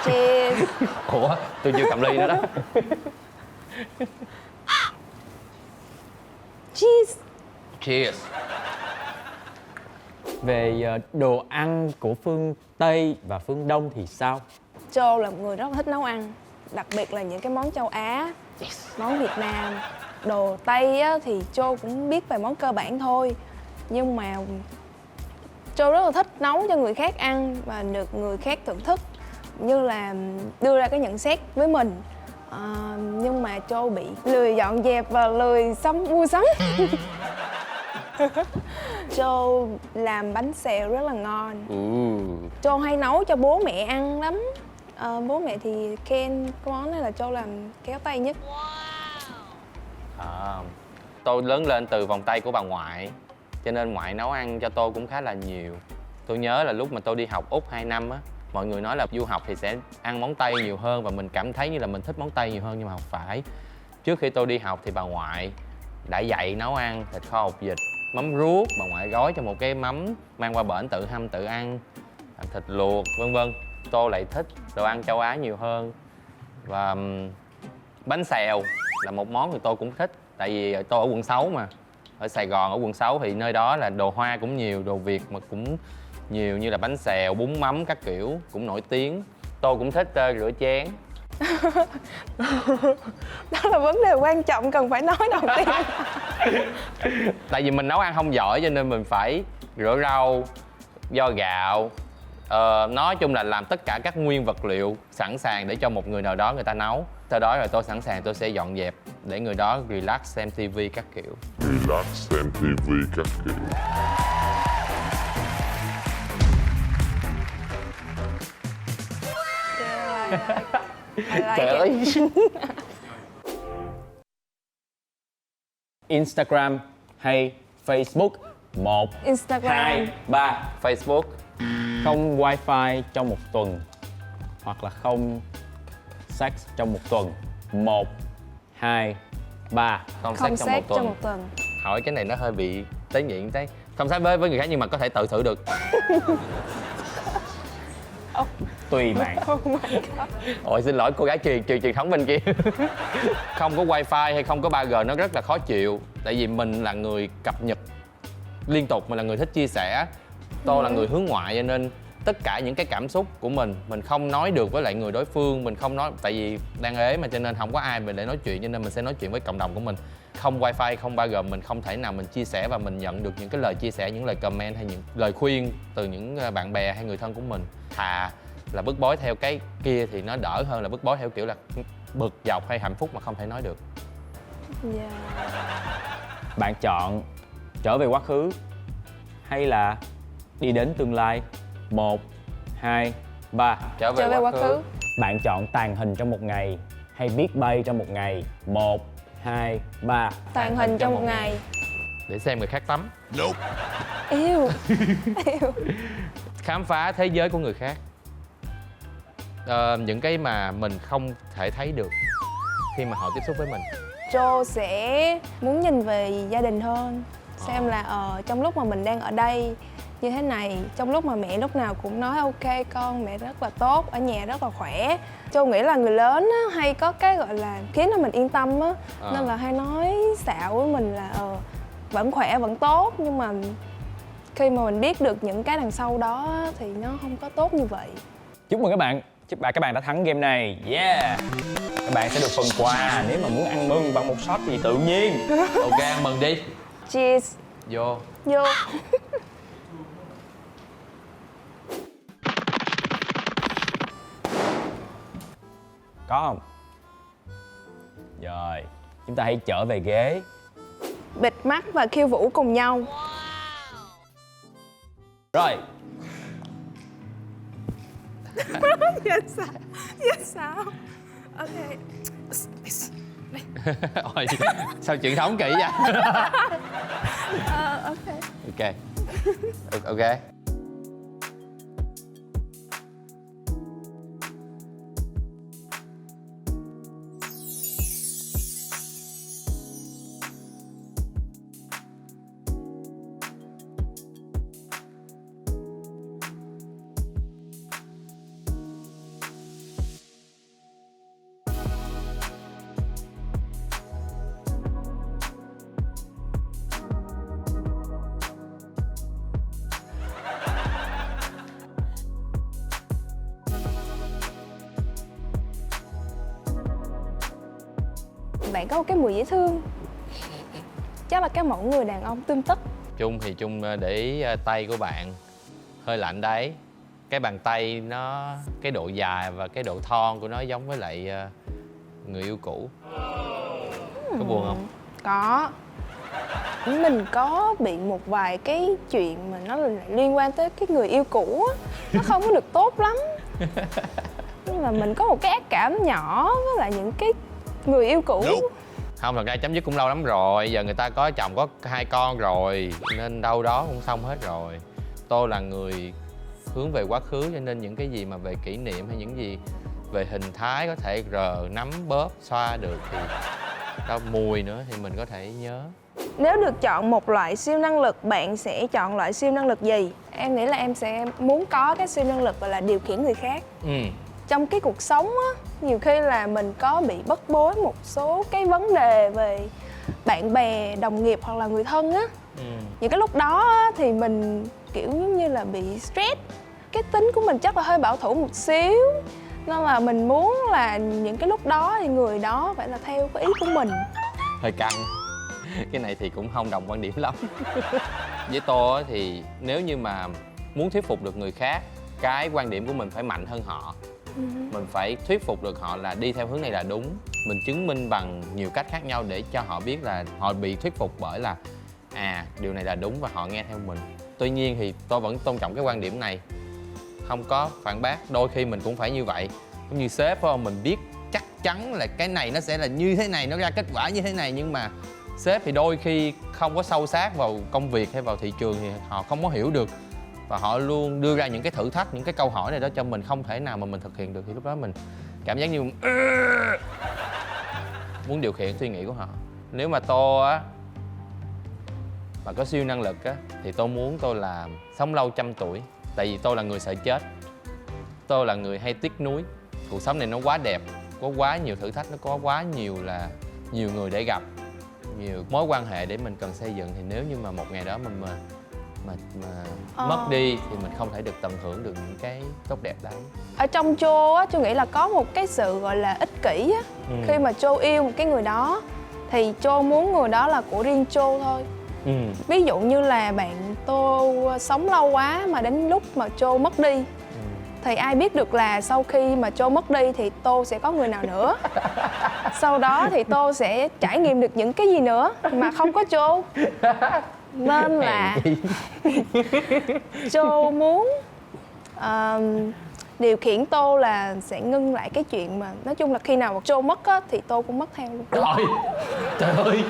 Cheers. Ủa, tôi chưa cầm ly nữa đó. Cheers. Cheers. Về đồ ăn của phương Tây và phương Đông thì sao? Joe là một người rất là thích nấu ăn, đặc biệt là những cái món châu Á, món Việt Nam. Đồ Tây á, thì Joe cũng biết về món cơ bản thôi, nhưng mà Joe rất là thích nấu cho người khác ăn và được người khác thưởng thức, như là đưa ra cái nhận xét với mình. Nhưng mà Joe bị lười dọn dẹp và lười mua sắm. Joe làm bánh xèo rất là ngon. Joe hay nấu cho bố mẹ ăn lắm. Bố mẹ thì khen cái món này là Joe làm khéo tay nhất. Tôi lớn lên từ vòng tay của bà ngoại, cho nên ngoại nấu ăn cho tôi cũng khá là nhiều. Tôi nhớ là lúc mà tôi đi học Úc 2 năm á, mọi người nói là du học thì sẽ ăn món Tây nhiều hơn và mình cảm thấy như là mình thích món Tây nhiều hơn, nhưng mà không phải. Trước khi tôi đi học thì bà ngoại đã dạy nấu ăn thịt kho hột vịt, mắm ruốc, bà ngoại gói cho một cái mắm mang qua bển tự hâm tự ăn, thịt luộc vân vân. Tôi lại thích đồ ăn châu Á nhiều hơn. Và bánh xèo là một món thì tôi cũng thích, tại vì tôi ở quận 6 mà Ở Sài Gòn, ở quận 6 thì nơi đó là đồ Hoa cũng nhiều, đồ Việt mà cũng nhiều, như là bánh xèo, bún mắm các kiểu cũng nổi tiếng. Tôi cũng thích rửa chén. Đó là vấn đề quan trọng cần phải nói đầu tiên. Tại vì mình nấu ăn không giỏi cho nên mình phải rửa rau, vo gạo. Nói chung là làm tất cả các nguyên vật liệu sẵn sàng để cho một người nào đó người ta nấu. Sau đó rồi tôi sẵn sàng tôi sẽ dọn dẹp để người đó relax xem tivi các kiểu. Relax xem TV các kiểu. Trời ơi. Instagram hay Facebook? 1, Instagram. 2, 3. Facebook. Không wifi trong một tuần hoặc là không sex trong một tuần. 1, 2, 3. Không Không sex trong một sex trong tuần. một tuần. Hỏi cái này nó hơi bị tế nhị thế. Không sex với người khác nhưng mà có thể tự thử được. Tùy bạn. Oh my god. Ôi xin lỗi cô gái truyền thống bên kia. Không có wifi hay không có 3G nó rất là khó chịu. Tại vì mình là người cập nhật liên tục, mình là người thích chia sẻ. Tôi là người hướng ngoại cho nên tất cả những cái cảm xúc của mình không nói được với lại người đối phương, mình không nói tại vì đang ế mà cho nên không có ai để nói chuyện cho nên mình sẽ nói chuyện với cộng đồng của mình. Không wifi, không 3G mình không thể nào mình chia sẻ và mình nhận được những cái lời chia sẻ, những lời comment hay những lời khuyên từ những bạn bè hay người thân của mình. Thà là bức bối theo cái kia thì nó đỡ hơn là bức bối theo kiểu là bực dọc hay hạnh phúc mà không thể nói được. Yeah. Bạn chọn trở về quá khứ hay là đi đến tương lai? 1, 2, 3. Trở Trở về quá khứ. Bạn chọn tàng hình trong một ngày hay biết bay trong một ngày? 1, 2, 3. Tàng hình trong một ngày. Để xem người khác tắm. Yêu. Yêu. Khám phá thế giới của người khác. Những cái mà mình không thể thấy được khi mà họ tiếp xúc với mình. Joe sẽ muốn nhìn về gia đình hơn. Xem là trong lúc mà mình đang ở đây như thế này, trong lúc mà mẹ lúc nào cũng nói ok con, mẹ rất là tốt, ở nhà rất là khỏe. Joe nghĩ là người lớn á, hay có cái gọi là khiến cho mình yên tâm á, nên là hay nói xạo với mình là vẫn khỏe, vẫn tốt. Nhưng mà khi mà mình biết được những cái đằng sau đó á, thì nó không có tốt như vậy. Chúc mừng các bạn. Chúc các bạn đã thắng game này. Yeah. Các bạn sẽ được phần quà nếu mà muốn ăn mừng bằng một shot thì tự nhiên. Ok, ăn mừng đi. Cheers. Vô. Vô. Có không? Rồi, chúng ta hãy trở về ghế. Bịt mắt và khiêu vũ cùng nhau. Rồi, Dạ sao? Dạ sao? Ok. Ôi, sao truyền thống kỹ vậy? Ok. Ok. Ok. Bạn có một cái mùi dễ thương. Chắc là cái mẫu người đàn ông tươm tất. Trung thì Trung để ý tay của bạn hơi lạnh đấy. Cái bàn tay nó, cái độ dài và cái độ thon của nó giống với lại người yêu cũ. Có buồn không? Có. Mình có bị một vài cái chuyện mà nó lại liên quan tới cái người yêu cũ á. Nó không có được tốt lắm. Nhưng mà mình có một cái ác cảm nhỏ với lại những cái người yêu cũ. Không, thật ra chấm dứt cũng lâu lắm rồi. Giờ người ta có chồng, có 2 con rồi nên đâu đó cũng xong hết rồi. Tôi là người hướng về quá khứ cho nên những cái gì mà về kỷ niệm hay những gì về hình thái có thể nắm bóp xoa được thì đâu mùi nữa thì mình có thể nhớ. Nếu được chọn một loại siêu năng lực, bạn sẽ chọn loại siêu năng lực gì? Em nghĩ là em sẽ muốn có cái siêu năng lực gọi là điều khiển người khác. Trong cái cuộc sống á, nhiều khi là mình có bị bức bối một số cái vấn đề về bạn bè, đồng nghiệp hoặc là người thân á. Những cái lúc đó á, thì mình kiểu giống như là bị stress. Cái tính của mình chắc là hơi bảo thủ một xíu, nên là mình muốn là những cái lúc đó thì người đó phải là theo cái ý của mình. Hơi căng. Cái này thì cũng không đồng quan điểm lắm. Với tôi á, thì nếu như mà muốn thuyết phục được người khác, cái quan điểm của mình phải mạnh hơn họ. Mình phải thuyết phục được họ là đi theo hướng này là đúng. Mình chứng minh bằng nhiều cách khác nhau để cho họ biết là họ bị thuyết phục bởi là điều này là đúng và họ nghe theo mình. Tuy nhiên thì tôi vẫn tôn trọng cái quan điểm này, không có phản bác. Đôi khi mình cũng phải như vậy. Cũng như sếp phải không? Mình biết chắc chắn là cái này nó sẽ là như thế này, nó ra kết quả như thế này, nhưng mà sếp thì đôi khi không có sâu sát vào công việc hay vào thị trường thì họ không có hiểu được, và họ luôn đưa ra những cái thử thách, những cái câu hỏi này đó cho mình không thể nào mà mình thực hiện được, thì lúc đó mình cảm giác như muốn điều khiển suy nghĩ của họ. Nếu mà tôi á mà có siêu năng lực á thì tôi muốn tôi là sống lâu 100 tuổi. Tại vì tôi là người sợ chết, tôi là người hay tiếc nuối. Cuộc sống này nó quá đẹp, có quá nhiều thử thách, nó có quá nhiều người để gặp, nhiều mối quan hệ để mình cần xây dựng. Thì nếu như mà một ngày đó mình mất đi thì mình không thể được tận hưởng được những cái tốt đẹp đấy. Ở trong Joe á, Châu nghĩ là có một cái sự gọi là ích kỷ á. Khi mà Joe yêu một cái người đó thì Joe muốn người đó là của riêng Joe thôi. Ví dụ như là bạn Tô sống lâu quá mà đến lúc mà Joe mất đi thì ai biết được là sau khi mà Joe mất đi thì Tô sẽ có người nào nữa. Sau đó thì Tô sẽ trải nghiệm được những cái gì nữa mà không có Joe. Nên là Joe muốn điều khiển Tô là sẽ ngưng lại cái chuyện mà nói chung là khi nào mà Joe mất á, thì Tô cũng mất theo luôn. Trời ơi.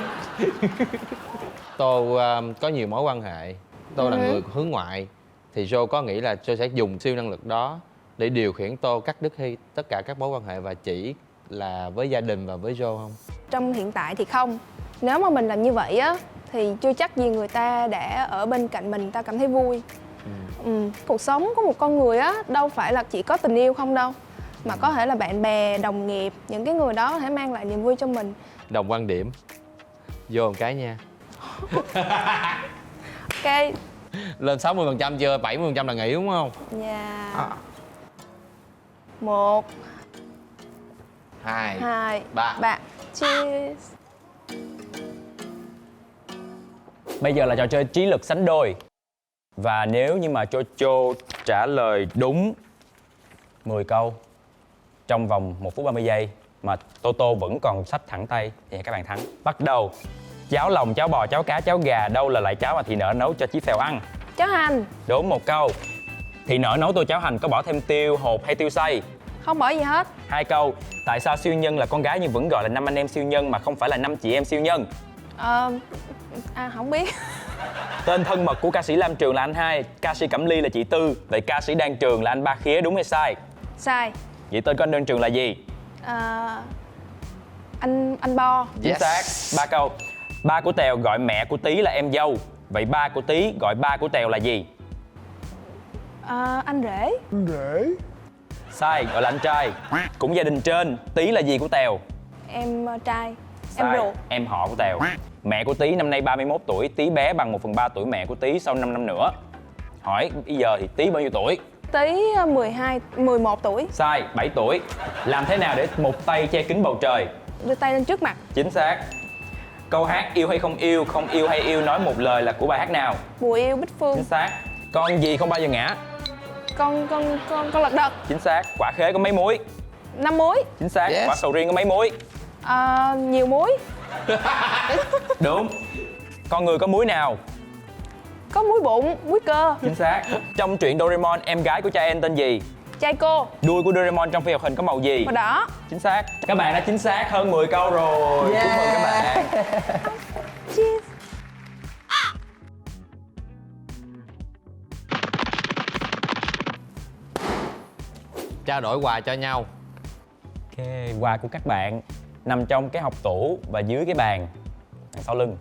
Tôi có nhiều mối quan hệ. Tôi là người hướng ngoại. Thì Joe có nghĩ là Joe sẽ dùng siêu năng lực đó để điều khiển Tô cắt đứt hay tất cả các mối quan hệ và chỉ là với gia đình và với Joe không? Trong hiện tại thì không. Nếu mà mình làm như vậy á thì chưa chắc gì người ta đã ở bên cạnh mình ta cảm thấy vui. Cuộc sống của một con người á đâu phải là chỉ có tình yêu không đâu, mà có thể là bạn bè, đồng nghiệp, những cái người đó có thể mang lại niềm vui cho mình. Đồng quan điểm. Vô một cái nha. Ok. Lên 60% chưa? 70% là nghỉ đúng không? Dạ. 1 2 2 3. 3. Cheers. Bây giờ là trò chơi trí lực sánh đôi. Và nếu như mà Jojo trả lời đúng 10 câu trong vòng 1 phút 30 giây mà Toto vẫn còn xách thẳng tay thì các bạn thắng. Bắt đầu. Cháo lòng, cháo bò, cháo cá, cháo gà, đâu là loại cháo mà thị nở nấu cho Chí Phèo ăn? Cháo hành. Đúng 1 câu. Thị nở nấu tô cháo hành có bỏ thêm tiêu hột hay tiêu xay? Không bỏ gì hết. 2 câu. Tại sao siêu nhân là con gái nhưng vẫn gọi là 5 anh em siêu nhân mà không phải là 5 chị em siêu nhân? Không biết. Tên thân mật của ca sĩ Lam Trường là anh Hai, ca sĩ Cẩm Ly là chị Tư, vậy ca sĩ Đan Trường là anh Ba Khía, đúng hay sai? Sai. Vậy tên của anh Đan Trường là gì? Anh Bo. Chính xác. 3 câu. Ba của Tèo gọi mẹ của Tí là em dâu, vậy ba của Tí gọi ba của Tèo là gì? Anh rể. Sai, gọi là anh trai. Cũng gia đình trên, Tí là gì của Tèo? Em trai. Sai, Em ruột. em họ của Tèo. Mẹ của Tí năm nay 31 tuổi, Tí bé bằng 1/3 tuổi mẹ của Tí sau 5 năm nữa. Hỏi bây giờ thì Tí bao nhiêu tuổi? Tí 11 tuổi. Sai, 7 tuổi. Làm thế nào để một tay che kín bầu trời? Đưa tay lên trước mặt. Chính xác. Câu hát yêu hay không yêu hay yêu nói một lời là của bài hát nào? Mùa yêu Bích Phương. Chính xác. Con gì không bao giờ ngã? Con lật đật. Chính xác. Quả khế có mấy muối? 5 muối. Chính xác. Yes. Quả sầu riêng có mấy muối? Nhiều muối. Đúng. Con người có muối nào? Có muối bụng, muối cơ. Chính xác. Trong truyện Doraemon, em gái của cha En tên gì? Chai cô. Đuôi của Doraemon trong phim hoạt hình có màu gì? Màu đỏ. Chính xác. Các bạn đã chính xác hơn 10 câu rồi. Chúc mừng các bạn. Cheers. Trao đổi quà cho nhau. Ok, quà của các bạn nằm trong cái hộc tủ và dưới cái bàn đằng sau lưng.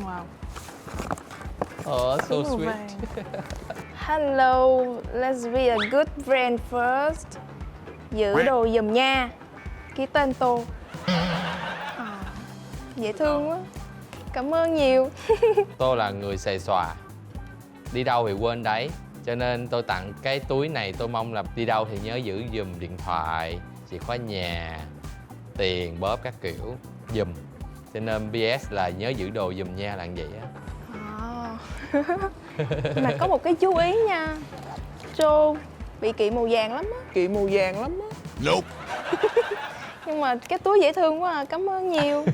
Wow. Oh, so sweet. Hello, let's be a good friend first. giữ đồ giùm nha, ký tên Tô. Dễ thương quá, cảm ơn nhiều. Tôi là người xề xòa, đi đâu thì quên đấy, cho nên tôi tặng cái túi này. Tôi mong là đi đâu thì nhớ giữ giùm điện thoại, chìa khóa nhà, tiền bóp các kiểu giùm. Cho nên PS là nhớ giữ đồ giùm nha, là vậy á. Mà có một cái chú ý nha, Joe bị kỵ màu vàng lắm á. Kỵ màu vàng lắm á. Nope. Nhưng mà cái túi dễ thương quá à, cảm ơn nhiều.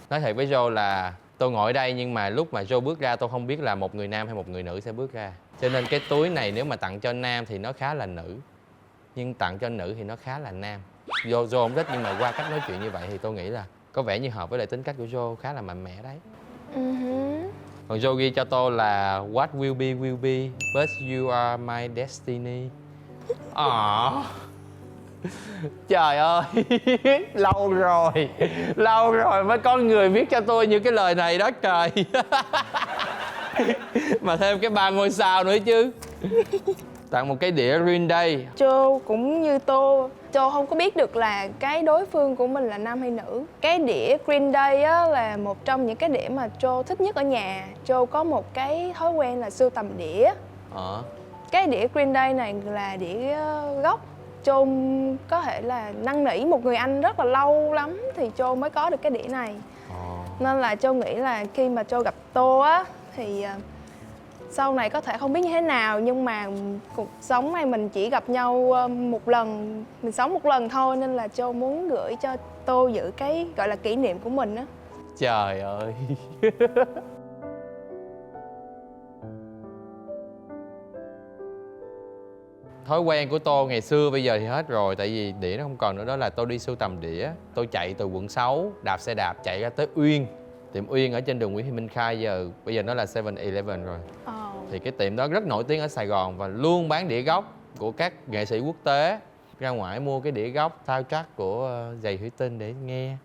Nói thật với Joe là tôi ngồi ở đây, nhưng mà lúc mà Joe bước ra tôi không biết là một người nam hay một người nữ sẽ bước ra. Cho nên cái túi này nếu mà tặng cho nam thì nó khá là nữ, nhưng tặng cho nữ thì nó khá là nam. Joe không thích, nhưng mà qua cách nói chuyện như vậy thì tôi nghĩ là có vẻ như hợp với lại tính cách của Joe, khá là mạnh mẽ đấy. Còn Joe ghi cho tôi là what will be, but you are my destiny. Trời ơi, lâu rồi mới có người viết cho tôi những cái lời này đó trời. Mà thêm cái 3 ngôi sao nữa chứ. Tặng một cái đĩa Green Day. Joe cũng như Tô, Joe không có biết được là cái đối phương của mình là nam hay nữ. Cái đĩa Green Day á, là một trong những cái đĩa mà Joe thích nhất ở nhà. Joe có một cái thói quen là sưu tầm đĩa. Cái đĩa Green Day này là đĩa gốc. Joe có thể là năn nỉ một người anh rất là lâu lắm thì Joe mới có được cái đĩa này. Nên là Joe nghĩ là khi mà Joe gặp Tô á thì sau này có thể không biết như thế nào, nhưng mà cuộc sống này mình chỉ gặp nhau một lần, mình sống một lần thôi, nên là Joe muốn gửi cho Tô giữ cái gọi là kỷ niệm của mình á. Trời ơi. Thói quen của Tô ngày xưa bây giờ thì hết rồi, tại vì đĩa nó không còn nữa. Đó là tôi đi sưu tầm đĩa. Tôi chạy từ quận 6, đạp xe đạp chạy ra tới Uyên. Tiệm Uyên ở trên đường Nguyễn Thị Minh Khai, bây giờ nó là 7-Eleven rồi. Thì cái tiệm đó rất nổi tiếng ở Sài Gòn và luôn bán đĩa gốc của các nghệ sĩ quốc tế. Ra ngoài mua cái đĩa gốc soundtrack của Giày Thủy Tinh để nghe.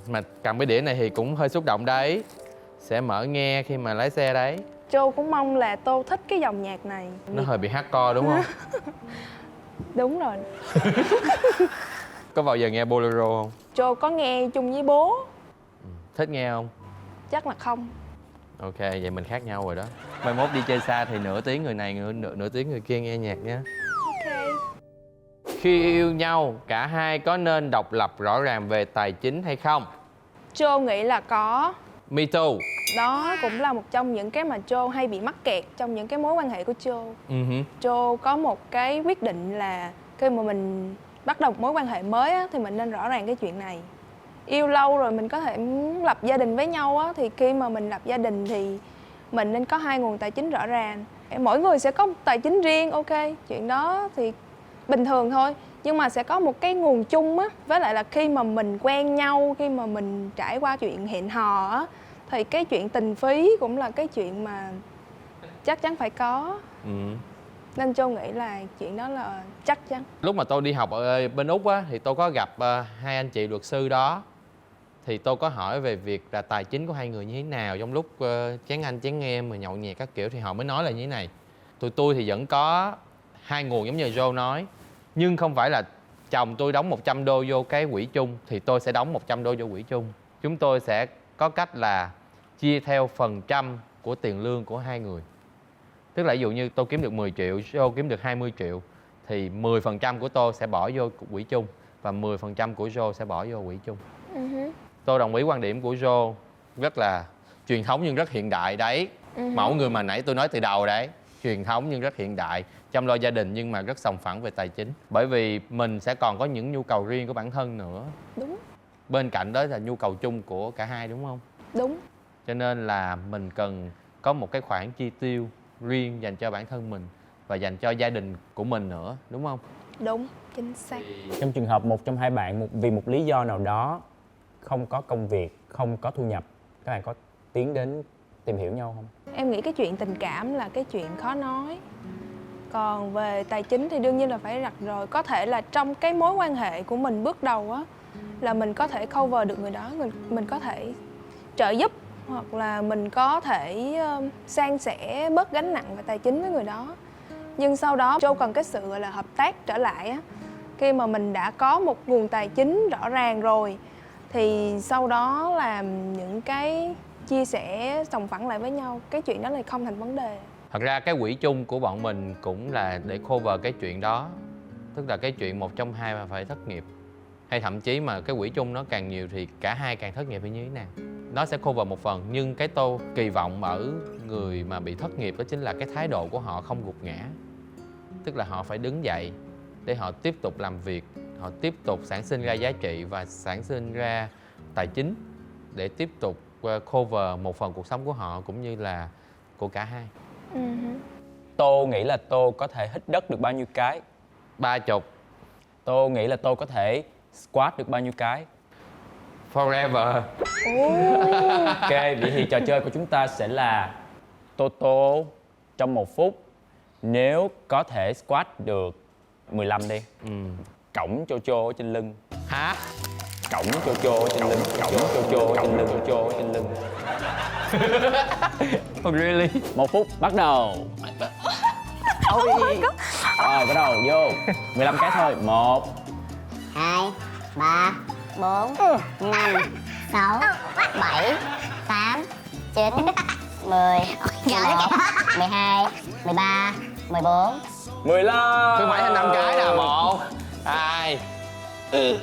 Mà cầm cái đĩa này thì cũng hơi xúc động đấy. Sẽ mở nghe khi mà lái xe đấy. Joe cũng mong là Tô thích cái dòng nhạc này. Nó hơi bị hardcore đúng không? Đúng rồi. Có bao giờ nghe bolero không? Joe có nghe chung với bố. Thích nghe không? Chắc là không. Ok, vậy mình khác nhau rồi đó. Mai mốt đi chơi xa thì nửa tiếng người này, nửa tiếng người kia nghe nhạc nha. Ok. Khi yêu nhau, cả hai có nên độc lập rõ ràng về tài chính hay không? Joe nghĩ là có. Me too. Đó cũng là một trong những cái mà Joe hay bị mắc kẹt trong những cái mối quan hệ của Joe. Joe có một cái quyết định là khi mà mình bắt đầu một mối quan hệ mới á, thì mình nên rõ ràng cái chuyện này. Yêu lâu rồi mình có thể lập gia đình với nhau á, thì khi mà mình lập gia đình thì mình nên có hai nguồn tài chính rõ ràng. Mỗi người sẽ có tài chính riêng, ok, chuyện đó thì bình thường thôi. Nhưng mà sẽ có một cái nguồn chung á. Với lại là khi mà mình quen nhau, khi mà mình trải qua chuyện hẹn hò á, thì cái chuyện tình phí cũng là cái chuyện mà chắc chắn phải có. Nên Châu nghĩ là chuyện đó là chắc chắn. Lúc mà tôi đi học ở bên Úc á, thì tôi có gặp hai anh chị luật sư đó. Thì tôi có hỏi về việc là tài chính của hai người như thế nào trong lúc chán anh chán em, rồi nhậu nhẹt các kiểu. Thì họ mới nói là như thế này. Tụi tôi thì vẫn có hai nguồn giống như Joe nói. Nhưng không phải là chồng tôi đóng 100 đô vô cái quỹ chung thì tôi sẽ đóng 100 đô vô quỹ chung. Chúng tôi sẽ có cách là chia theo phần trăm của tiền lương của hai người. Tức là ví dụ như tôi kiếm được 10 triệu, Joe kiếm được 20 triệu thì 10% của tôi sẽ bỏ vô quỹ chung và 10% của Joe sẽ bỏ vô quỹ chung. Tôi đồng ý quan điểm của Joe, rất là truyền thống nhưng rất hiện đại đấy. Mẫu người mà nãy tôi nói từ đầu đấy, truyền thống nhưng rất hiện đại, chăm lo gia đình nhưng mà rất sòng phẳng về tài chính. Bởi vì mình sẽ còn có những nhu cầu riêng của bản thân nữa. Đúng. Bên cạnh đó là nhu cầu chung của cả hai, đúng không? Đúng. Cho nên là mình cần có một cái khoản chi tiêu riêng dành cho bản thân mình và dành cho gia đình của mình nữa, đúng không? Đúng, chính xác. Trong trường hợp một trong hai bạn vì một lý do nào đó không có công việc, không có thu nhập, các bạn có tiến đến tìm hiểu nhau không? Em nghĩ cái chuyện tình cảm là cái chuyện khó nói. Còn về tài chính thì đương nhiên là phải rạch rồi. Có thể là trong cái mối quan hệ của mình bước đầu á, là mình có thể cover được người đó, mình có thể trợ giúp, hoặc là mình có thể san sẻ bớt gánh nặng về tài chính với người đó. Nhưng sau đó Joe cần cái sự gọi là hợp tác trở lại á. Khi mà mình đã có một nguồn tài chính rõ ràng rồi thì sau đó làm những cái chia sẻ sòng phẳng lại với nhau, cái chuyện đó là không thành vấn đề. Thật ra cái quỹ chung của bọn mình cũng là để cover cái chuyện đó. Tức là cái chuyện một trong hai mà phải thất nghiệp, hay thậm chí mà cái quỹ chung nó càng nhiều thì cả hai càng thất nghiệp hay như thế nào, nó sẽ cover một phần. Nhưng cái Tô kỳ vọng ở người mà bị thất nghiệp đó chính là cái thái độ của họ không gục ngã. Tức là họ phải đứng dậy để họ tiếp tục làm việc, họ tiếp tục sản sinh ra giá trị và sản sinh ra tài chính để tiếp tục cover một phần cuộc sống của họ cũng như là của cả hai. Tô nghĩ là Tô có thể hít đất được bao nhiêu cái? 30. Tô nghĩ là Tô có thể squat được bao nhiêu cái? Forever. Ok, vậy thì trò chơi của chúng ta sẽ là Tô trong 1 phút. Nếu có thể squat được 15 đi, cõng Jojo ở trên lưng. Hả? Cõng Jojo ở trên lưng. Cõng Jojo ở trên lưng. Jojo ở trên lưng. Oh, really? 1 phút bắt đầu. Rồi bắt đầu vô. 15 cái thôi. 1 2, 3, 4, 5, 6, 7, 8, 9, 10, 11, 12, 13, 14. 15. Cứ phải thêm 5 cái nào. 1, 2.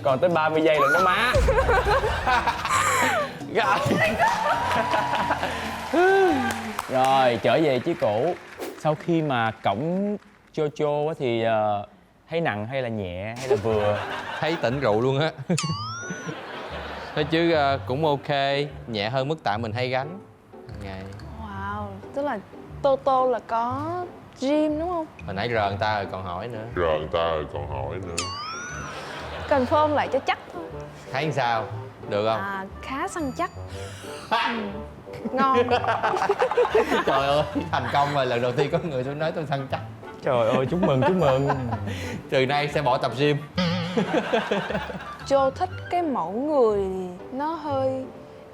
Còn tới 30 giây lần đó má. Rồi trở về chí cũ. Sau khi mà cõng Jojo á thì thấy nặng hay là nhẹ hay là vừa? Thấy tỉnh rượu luôn á. Nói chứ cũng ok, nhẹ hơn mức tạ mình hay gánh ngày. Wow, tức là Toto là có gym đúng không? Hồi nãy rờ người ta rồi còn hỏi nữa. Rồi người ta rồi còn hỏi nữa. Confirm lại cho chắc thôi. Thấy sao? Được không? Khá săn chắc. Ngon. Trời ơi, thành công rồi, lần đầu tiên có người tôi nói tôi săn chắc. Trời ơi, chúc mừng, chúc mừng. Từ nay sẽ bỏ tập gym. Joe thích cái mẫu người nó hơi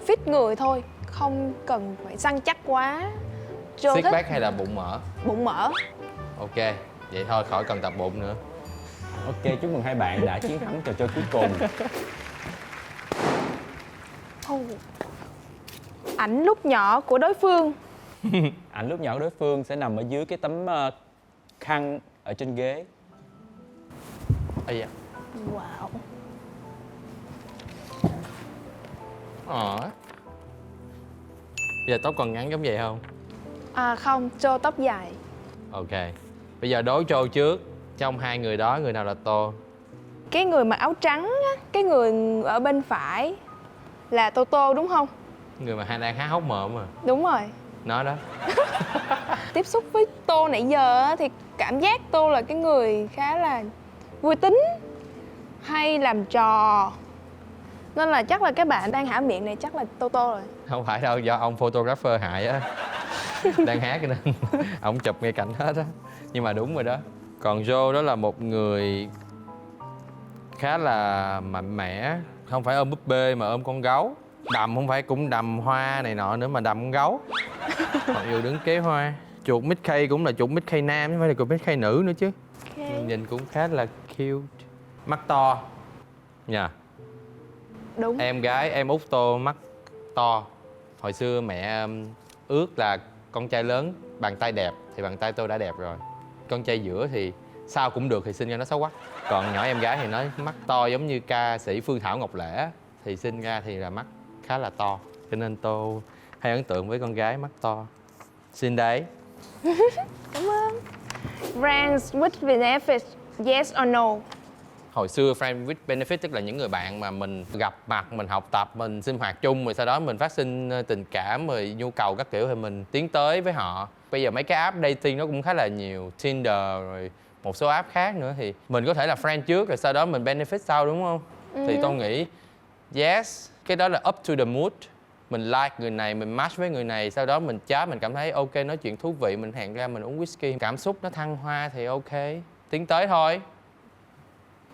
fit người thôi, không cần phải săn chắc quá. Joe Six thích pack hay là bụng mỡ? bụng mỡ. Ok, vậy thôi khỏi cần tập bụng nữa. Ok, chúc mừng hai bạn đã chiến thắng trò chơi cuối cùng. Ảnh lúc nhỏ của đối phương. Ảnh lúc nhỏ của đối phương sẽ nằm ở dưới cái tấm khăn ở trên ghế. Ây da. Wow. Giờ tóc còn ngắn giống vậy không? Không, Joe tóc dài. Ok. Bây giờ đối Joe trước. Trong hai người đó, người nào là Tô? Cái người mặc áo trắng á, cái người ở bên phải là Toto đúng không? Người mà đang há hốc mồm mà. Đúng rồi. Nó đó. Tiếp xúc với Tô nãy giờ á, thì cảm giác Tô là cái người khá là vui tính, hay làm trò. Nên là chắc là cái bạn đang hả miệng này chắc là Toto rồi. Không phải đâu, do ông photographer hại á. Đang hát cho nên ông chụp ngay cạnh hết á. Nhưng mà đúng rồi đó. Còn Joe đó là một người khá là mạnh mẽ. Không phải ôm búp bê mà ôm con gấu. Đầm không phải cũng đầm hoa này nọ nữa mà đầm con gấu. Mặc dù đứng kế hoa. Chuột Mickey cũng là chuột Mickey nam chứ không phải là chuột Mickey nữ nữa chứ. Okay. Nhìn cũng khá là cute. Mắt to nha. Đúng. Em gái em út Tô mắt to. Hồi xưa mẹ ước là con trai lớn bàn tay đẹp thì bàn tay Tô đã đẹp rồi. Con trai giữa thì sao cũng được thì sinh ra nó xấu quắc. Còn nhỏ em gái thì nói mắt to giống như ca sĩ Phương Thảo Ngọc Lễ thì sinh ra thì là mắt khá là to. Cho nên Tô hay ấn tượng với con gái mắt to. Xin đấy. Cảm ơn. Friends with benefits, yes or no? Hồi xưa friend with benefit tức là những người bạn mà mình gặp mặt, mình học tập, mình sinh hoạt chung, rồi sau đó mình phát sinh tình cảm, rồi nhu cầu các kiểu thì mình tiến tới với họ. Bây giờ mấy cái app dating nó cũng khá là nhiều, Tinder rồi một số app khác nữa thì mình có thể là friend trước rồi sau đó mình benefit sau đúng không? Thì tôi nghĩ yes, cái đó là up to the mood. Mình like người này, mình match với người này, sau đó mình chat, mình cảm thấy ok, nói chuyện thú vị, mình hẹn ra mình uống whisky, cảm xúc nó thăng hoa thì ok, tiến tới thôi.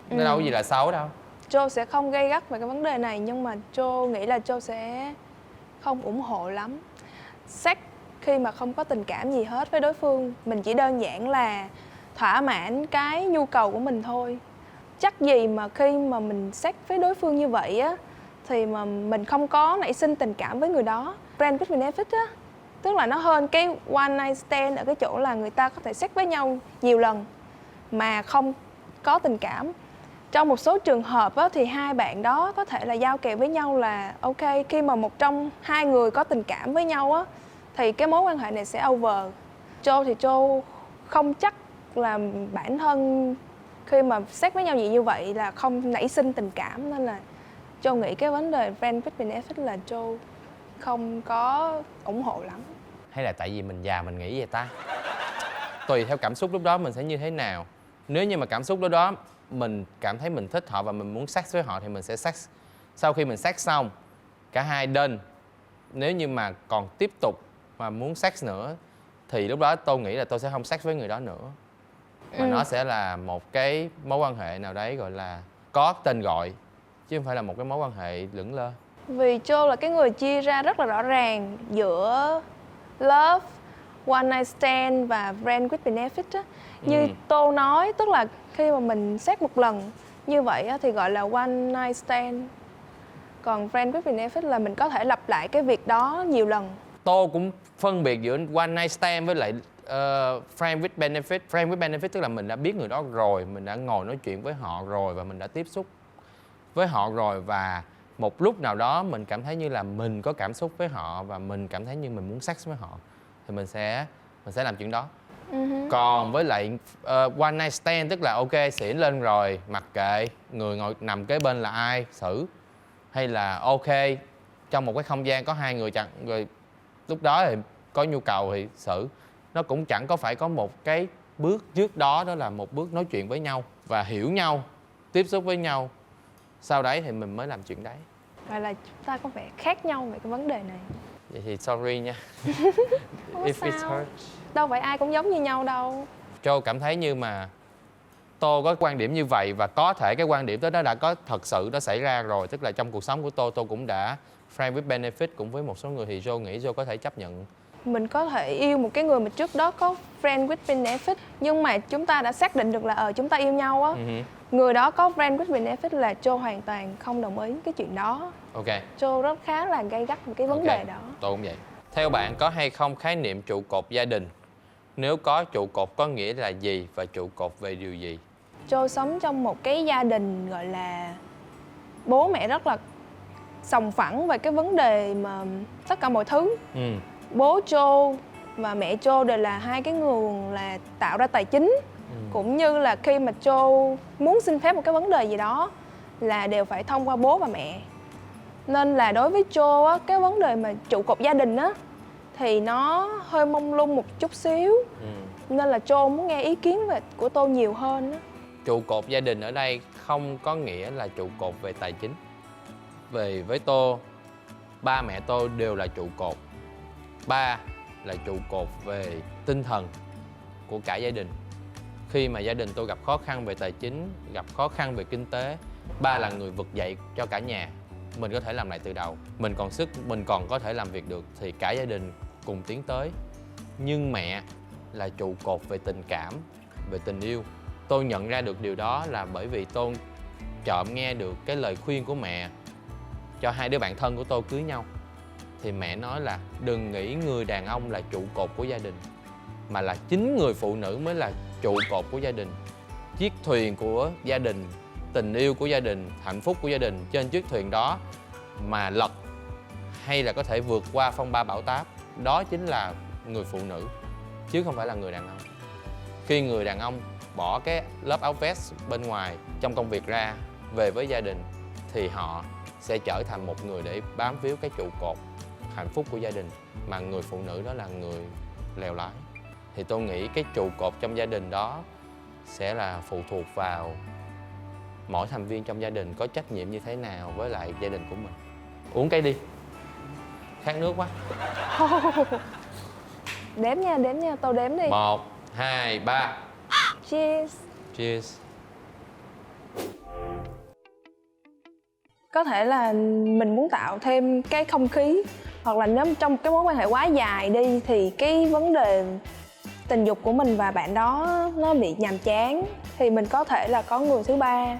Nó đâu có gì là xấu đâu. Joe sẽ không gay gắt về cái vấn đề này, nhưng mà Joe nghĩ là Joe sẽ không ủng hộ lắm. Sex khi mà không có tình cảm gì hết với đối phương, mình chỉ đơn giản là thỏa mãn cái nhu cầu của mình thôi. Chắc gì mà khi mà mình sex với đối phương như vậy á thì mà mình không có nảy sinh tình cảm với người đó. Friend with benefit á, tức là nó hơn cái one night stand ở cái chỗ là người ta có thể sex với nhau nhiều lần mà không có tình cảm. Trong một số trường hợp á, thì hai bạn đó có thể là giao kèo với nhau là ok, khi mà một trong hai người có tình cảm với nhau á thì cái mối quan hệ này sẽ over. Châu thì Châu không chắc là bản thân khi mà sex với nhau nhiều như vậy là không nảy sinh tình cảm, nên là Châu nghĩ cái vấn đề friend with benefit là Châu không có ủng hộ lắm. Hay là tại vì mình già mình nghĩ vậy ta? Tùy theo cảm xúc lúc đó mình sẽ như thế nào. Nếu như mà cảm xúc lúc đó mình cảm thấy mình thích họ và mình muốn sex với họ thì mình sẽ sex. Sau khi mình sex xong, cả hai đơn, nếu như mà còn tiếp tục mà muốn sex nữa thì lúc đó tôi nghĩ là tôi sẽ không sex với người đó nữa. Mà nó sẽ là một cái mối quan hệ nào đấy gọi là có tên gọi, chứ không phải là một cái mối quan hệ lững lơ. Vì Châu là cái người chia ra rất là rõ ràng giữa love, one night stand và friend with benefit á. Như Tô nói, tức là khi mà mình sex một lần như vậy á, thì gọi là one night stand. Còn friend with benefit là mình có thể lặp lại cái việc đó nhiều lần. Tô cũng phân biệt giữa one night stand với lại friend with benefit. Friend with benefit tức là mình đã biết người đó rồi, mình đã ngồi nói chuyện với họ rồi và mình đã tiếp xúc với họ rồi, và một lúc nào đó mình cảm thấy như là mình có cảm xúc với họ và mình cảm thấy như mình muốn sex với họ thì mình sẽ làm chuyện đó. Còn với lại one night stand tức là ok, xỉn lên rồi mặc kệ, người ngồi nằm kế bên là ai xử, hay là ok trong một cái không gian có hai người chẳng rồi lúc đó thì có nhu cầu thì xử. Nó cũng chẳng có phải có một cái bước trước đó, đó là một bước nói chuyện với nhau và hiểu nhau, tiếp xúc với nhau, sau đấy thì mình mới làm chuyện đấy. Vậy là chúng ta có vẻ khác nhau về cái vấn đề này. Vậy thì sorry nha. Không If có it sao. hurts. Đâu phải ai cũng giống như nhau đâu. Châu cảm thấy như mà Tô có quan điểm như vậy và có thể cái quan điểm đó nó đã có thật sự nó xảy ra rồi, tức là trong cuộc sống của Tô cũng đã friend with benefit cũng với một số người, thì Châu nghĩ Châu có thể chấp nhận. Mình có thể yêu một cái người mà trước đó có friend with benefit, nhưng mà chúng ta đã xác định được là chúng ta yêu nhau á. Người đó có friend with benefit là Châu hoàn toàn không đồng ý cái chuyện đó. Ok. Châu rất khá là gay gắt về cái vấn đề đó. Tôi cũng vậy. Theo bạn có hay không khái niệm trụ cột gia đình? Nếu có, trụ cột có nghĩa là gì và trụ cột về điều gì? Châu sống trong một cái gia đình gọi là bố mẹ rất là sòng phẳng về cái vấn đề mà tất cả mọi thứ. Bố Châu và mẹ Châu đều là hai cái nguồn là tạo ra tài chính. Cũng như là khi mà Châu muốn xin phép một cái vấn đề gì đó là đều phải thông qua bố và mẹ. Nên là đối với Châu á, cái vấn đề mà trụ cột gia đình á thì nó hơi mông lung một chút xíu. Nên là Châu muốn nghe ý kiến của Tô nhiều hơn á. Trụ cột gia đình ở đây không có nghĩa là trụ cột về tài chính. Với Tô, ba mẹ Tô đều là trụ cột. Ba là trụ cột về tinh thần của cả gia đình. Khi mà gia đình tôi gặp khó khăn về tài chính, gặp khó khăn về kinh tế, ba là người vực dậy cho cả nhà. Mình có thể làm lại từ đầu, mình còn sức, mình còn có thể làm việc được thì cả gia đình cùng tiến tới. Nhưng mẹ là trụ cột về tình cảm, về tình yêu. Tôi nhận ra được điều đó là bởi vì tôi trộm nghe được cái lời khuyên của mẹ cho hai đứa bạn thân của tôi cưới nhau. Thì mẹ nói là đừng nghĩ người đàn ông là trụ cột của gia đình, mà là chính người phụ nữ mới là trụ cột của gia đình. Chiếc thuyền của gia đình, tình yêu của gia đình, hạnh phúc của gia đình, trên chiếc thuyền đó mà lật hay là có thể vượt qua phong ba bão táp, đó chính là người phụ nữ chứ không phải là người đàn ông. Khi người đàn ông bỏ cái lớp áo vest bên ngoài trong công việc ra, về với gia đình thì họ sẽ trở thành một người để bám víu cái trụ cột hạnh phúc của gia đình, mà người phụ nữ đó là người lèo lái. Thì tôi nghĩ cái trụ cột trong gia đình đó sẽ là phụ thuộc vào mỗi thành viên trong gia đình có trách nhiệm như thế nào với lại gia đình của mình. Uống cái đi, khát nước quá. Đếm nha, Tô đếm đi. 1, 2, 3. Cheers. Cheers. Có thể là mình muốn tạo thêm cái không khí, hoặc là nếu trong cái mối quan hệ quá dài đi thì cái vấn đề tình dục của mình và bạn đó nó bị nhàm chán thì mình có thể là có người thứ ba.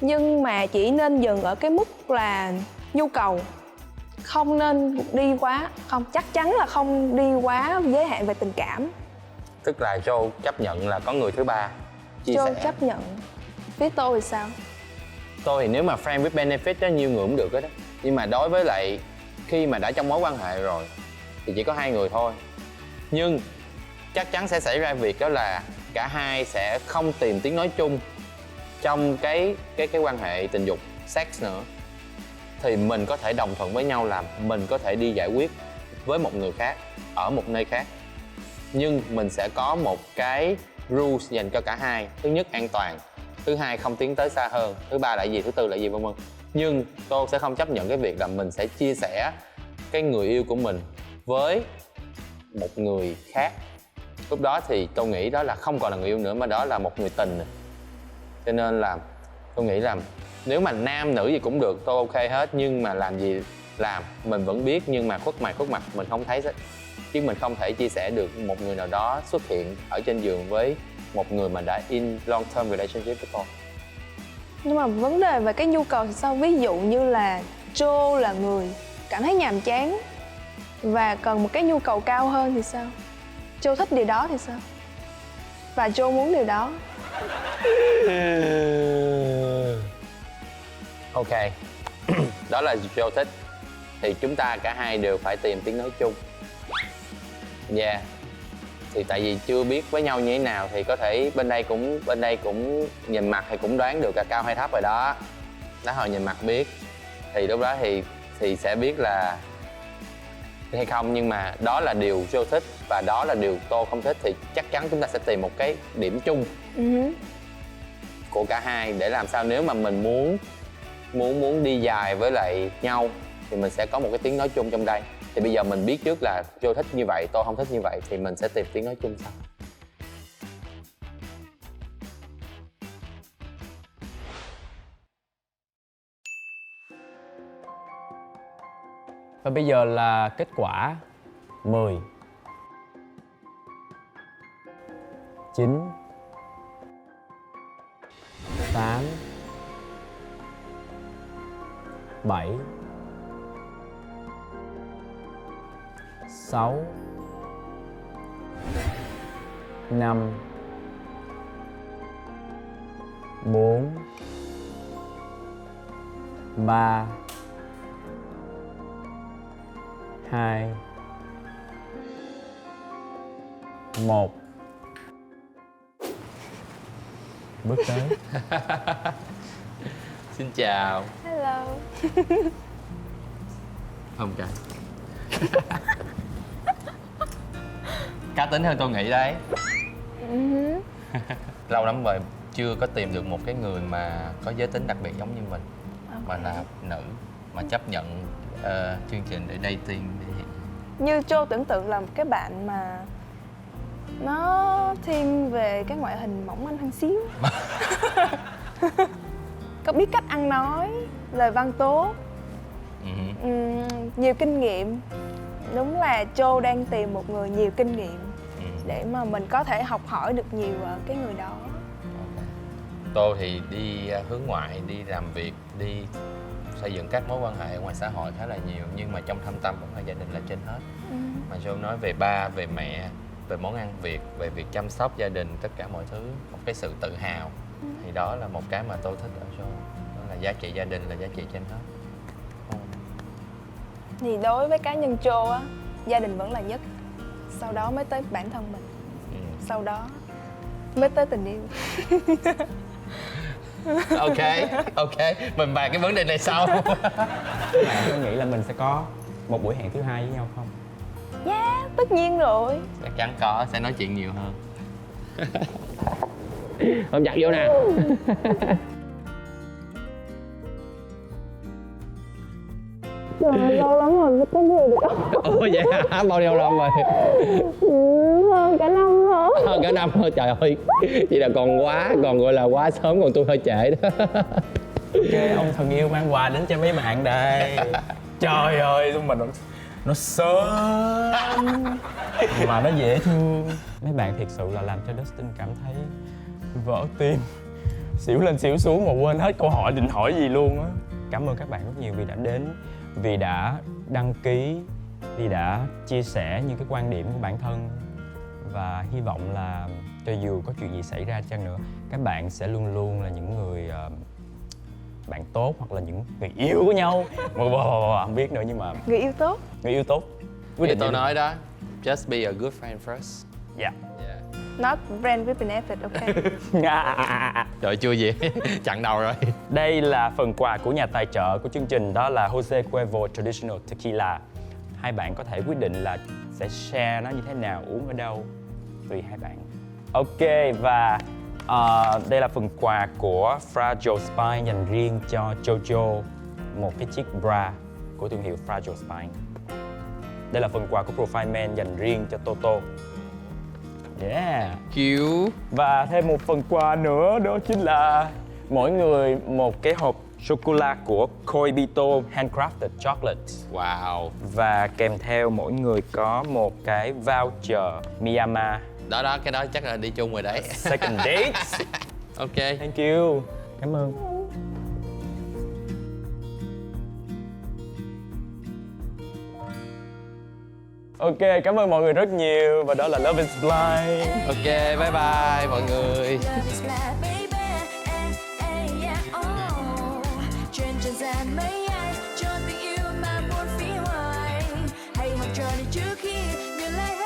Nhưng mà chỉ nên dừng ở cái mức là nhu cầu, không nên đi quá, không, chắc chắn là không đi quá giới hạn về tình cảm. Tức là Joe chấp nhận là có người thứ ba chia Joe sẻ. chấp nhận. Phía tôi thì sao? Tôi thì nếu mà friend with benefit đó, nhiều người cũng được hết đó. Nhưng mà đối với lại khi mà đã trong mối quan hệ rồi thì chỉ có 2 người thôi. Nhưng chắc chắn sẽ xảy ra việc đó là cả hai sẽ không tìm tiếng nói chung trong cái quan hệ tình dục sex nữa. Thì mình có thể đồng thuận với nhau là mình có thể đi giải quyết với một người khác ở một nơi khác. Nhưng mình sẽ có một cái rules dành cho cả hai. Thứ nhất an toàn, thứ hai không tiến tới xa hơn, thứ ba là gì, thứ tư là gì, vân vân. Nhưng tôi sẽ không chấp nhận cái việc là mình sẽ chia sẻ cái người yêu của mình với một người khác. Lúc đó thì tôi nghĩ đó là không còn là người yêu nữa mà đó là một người tình. Cho nên là tôi nghĩ là nếu mà nam nữ gì cũng được, tôi ok hết. Nhưng mà làm gì làm mình vẫn biết, nhưng mà khuất mặt mình không thấy. Chứ mình không thể chia sẻ được một người nào đó xuất hiện ở trên giường với một người mà đã in long term relationship với tôi. Nhưng mà vấn đề về cái nhu cầu thì sao? Ví dụ như là Joe là người cảm thấy nhàm chán và cần một cái nhu cầu cao hơn thì sao? Joe thích điều đó thì sao? Và Joe muốn điều đó. Ok. Đó là Joe thích thì chúng ta cả hai đều phải tìm tiếng nói chung. Yeah. Thì tại vì chưa biết với nhau như thế nào thì có thể bên đây cũng nhìn mặt thì cũng đoán được là cao hay thấp rồi đó. Đó, hồi nhìn mặt biết. Thì lúc đó thì sẽ biết là hay không. Nhưng mà đó là điều Joe thích và đó là điều tôi không thích. Thì chắc chắn chúng ta sẽ tìm một cái điểm chung của cả hai để làm sao nếu mà mình muốn đi dài với lại nhau thì mình sẽ có một cái tiếng nói chung trong đây. Thì bây giờ mình biết trước là Joe thích như vậy, tôi không thích như vậy thì mình sẽ tìm tiếng nói chung sau. Và bây giờ là kết quả 10 9 8 7 6 5 4 3 2 1 bước tới. Xin chào. Hello. Không cái cá tính hơn tôi nghĩ đấy. Lâu lắm rồi chưa có tìm được một cái người mà có giới tính đặc biệt giống như mình, mà là nữ mà chấp nhận chương trình để dating để... Như Joe tưởng tượng là một cái bạn mà nó thiên về cái ngoại hình mỏng manh hơn xíu. Có biết cách ăn nói, lời văn tốt, nhiều kinh nghiệm. Đúng là Joe đang tìm một người nhiều kinh nghiệm để mà mình có thể học hỏi được nhiều ở cái người đó. Tôi thì đi hướng ngoại, đi làm việc, đi xây dựng các mối quan hệ ngoài xã hội khá là nhiều. Nhưng mà trong thâm tâm vẫn là gia đình là trên hết. Mà Joe nói về ba, về mẹ, về món ăn Việt, về việc chăm sóc gia đình, tất cả mọi thứ, một cái sự tự hào. Thì đó là một cái mà tôi thích ở Joe. Đó là giá trị gia đình là giá trị trên hết. Thì đối với cá nhân Joe á, gia đình vẫn là nhất. Sau đó mới tới bản thân mình. Sau đó mới tới tình yêu. Ok, mình bàn cái vấn đề này sau. Các bạn có nghĩ là mình sẽ có một buổi hẹn thứ hai với nhau không? Yeah, tất nhiên rồi. Chắc chắn có, sẽ nói chuyện nhiều hơn. Ôm chặt vô nè. Trời, lâu lắm rồi mới tới người được. Ủa vậy hả? Bao nhiêu năm rồi? Hơn cả năm hả? Hơn cả năm thôi, trời ơi. Vậy là còn gọi là quá sớm, còn tôi hơi trễ đó. Ok, ông thần yêu mang quà đến cho mấy bạn đây. Trời ơi, mà nó sớm mà nó dễ thương. Mấy bạn thiệt sự là làm cho Dustin cảm thấy vỡ tim, xỉu lên xỉu xuống mà quên hết câu hỏi định hỏi gì luôn á. Cảm ơn các bạn rất nhiều vì đã đến, vì đã đăng ký, vì đã chia sẻ những cái quan điểm của bản thân. Và hy vọng là cho dù có chuyện gì xảy ra chăng nữa, các bạn sẽ luôn luôn là những người bạn tốt hoặc là những người yêu của nhau. Không biết nữa nhưng mà Người yêu tốt. người yêu tốt. Như tôi nói đó, just be a good friend first. Dạ. Not brand with benefit, ok. Trời chưa gì, chặn đầu rồi. Đây là phần quà của nhà tài trợ của chương trình, đó là Jose Cuervo Traditional Tequila. Hai bạn có thể quyết định là sẽ share nó như thế nào, uống ở đâu, tùy hai bạn. Ok, và đây là phần quà của Fragile Spine dành riêng cho Jojo, một cái chiếc bra của thương hiệu Fragile Spine. Đây là phần quà của Profile Man dành riêng cho Toto. Yeah. Cute. Và thêm một phần quà nữa, đó chính là mỗi người một cái hộp sô-cô-la của Coibito Handcrafted Chocolate. Wow. Và kèm theo mỗi người có một cái voucher Miyama Đó, cái đó chắc là đi chung rồi đấy. Second Date. Ok. Thank you. Cảm ơn. Ok, cảm ơn mọi người rất nhiều. Và đó là Love is Blind. Ok, bye bye mọi người. Love is blind, baby. Yeah, oh. Trên trần gian mấy ai cho tình yêu mà muốn phí hoài. Hãy học trò đi trước khi nhìn lại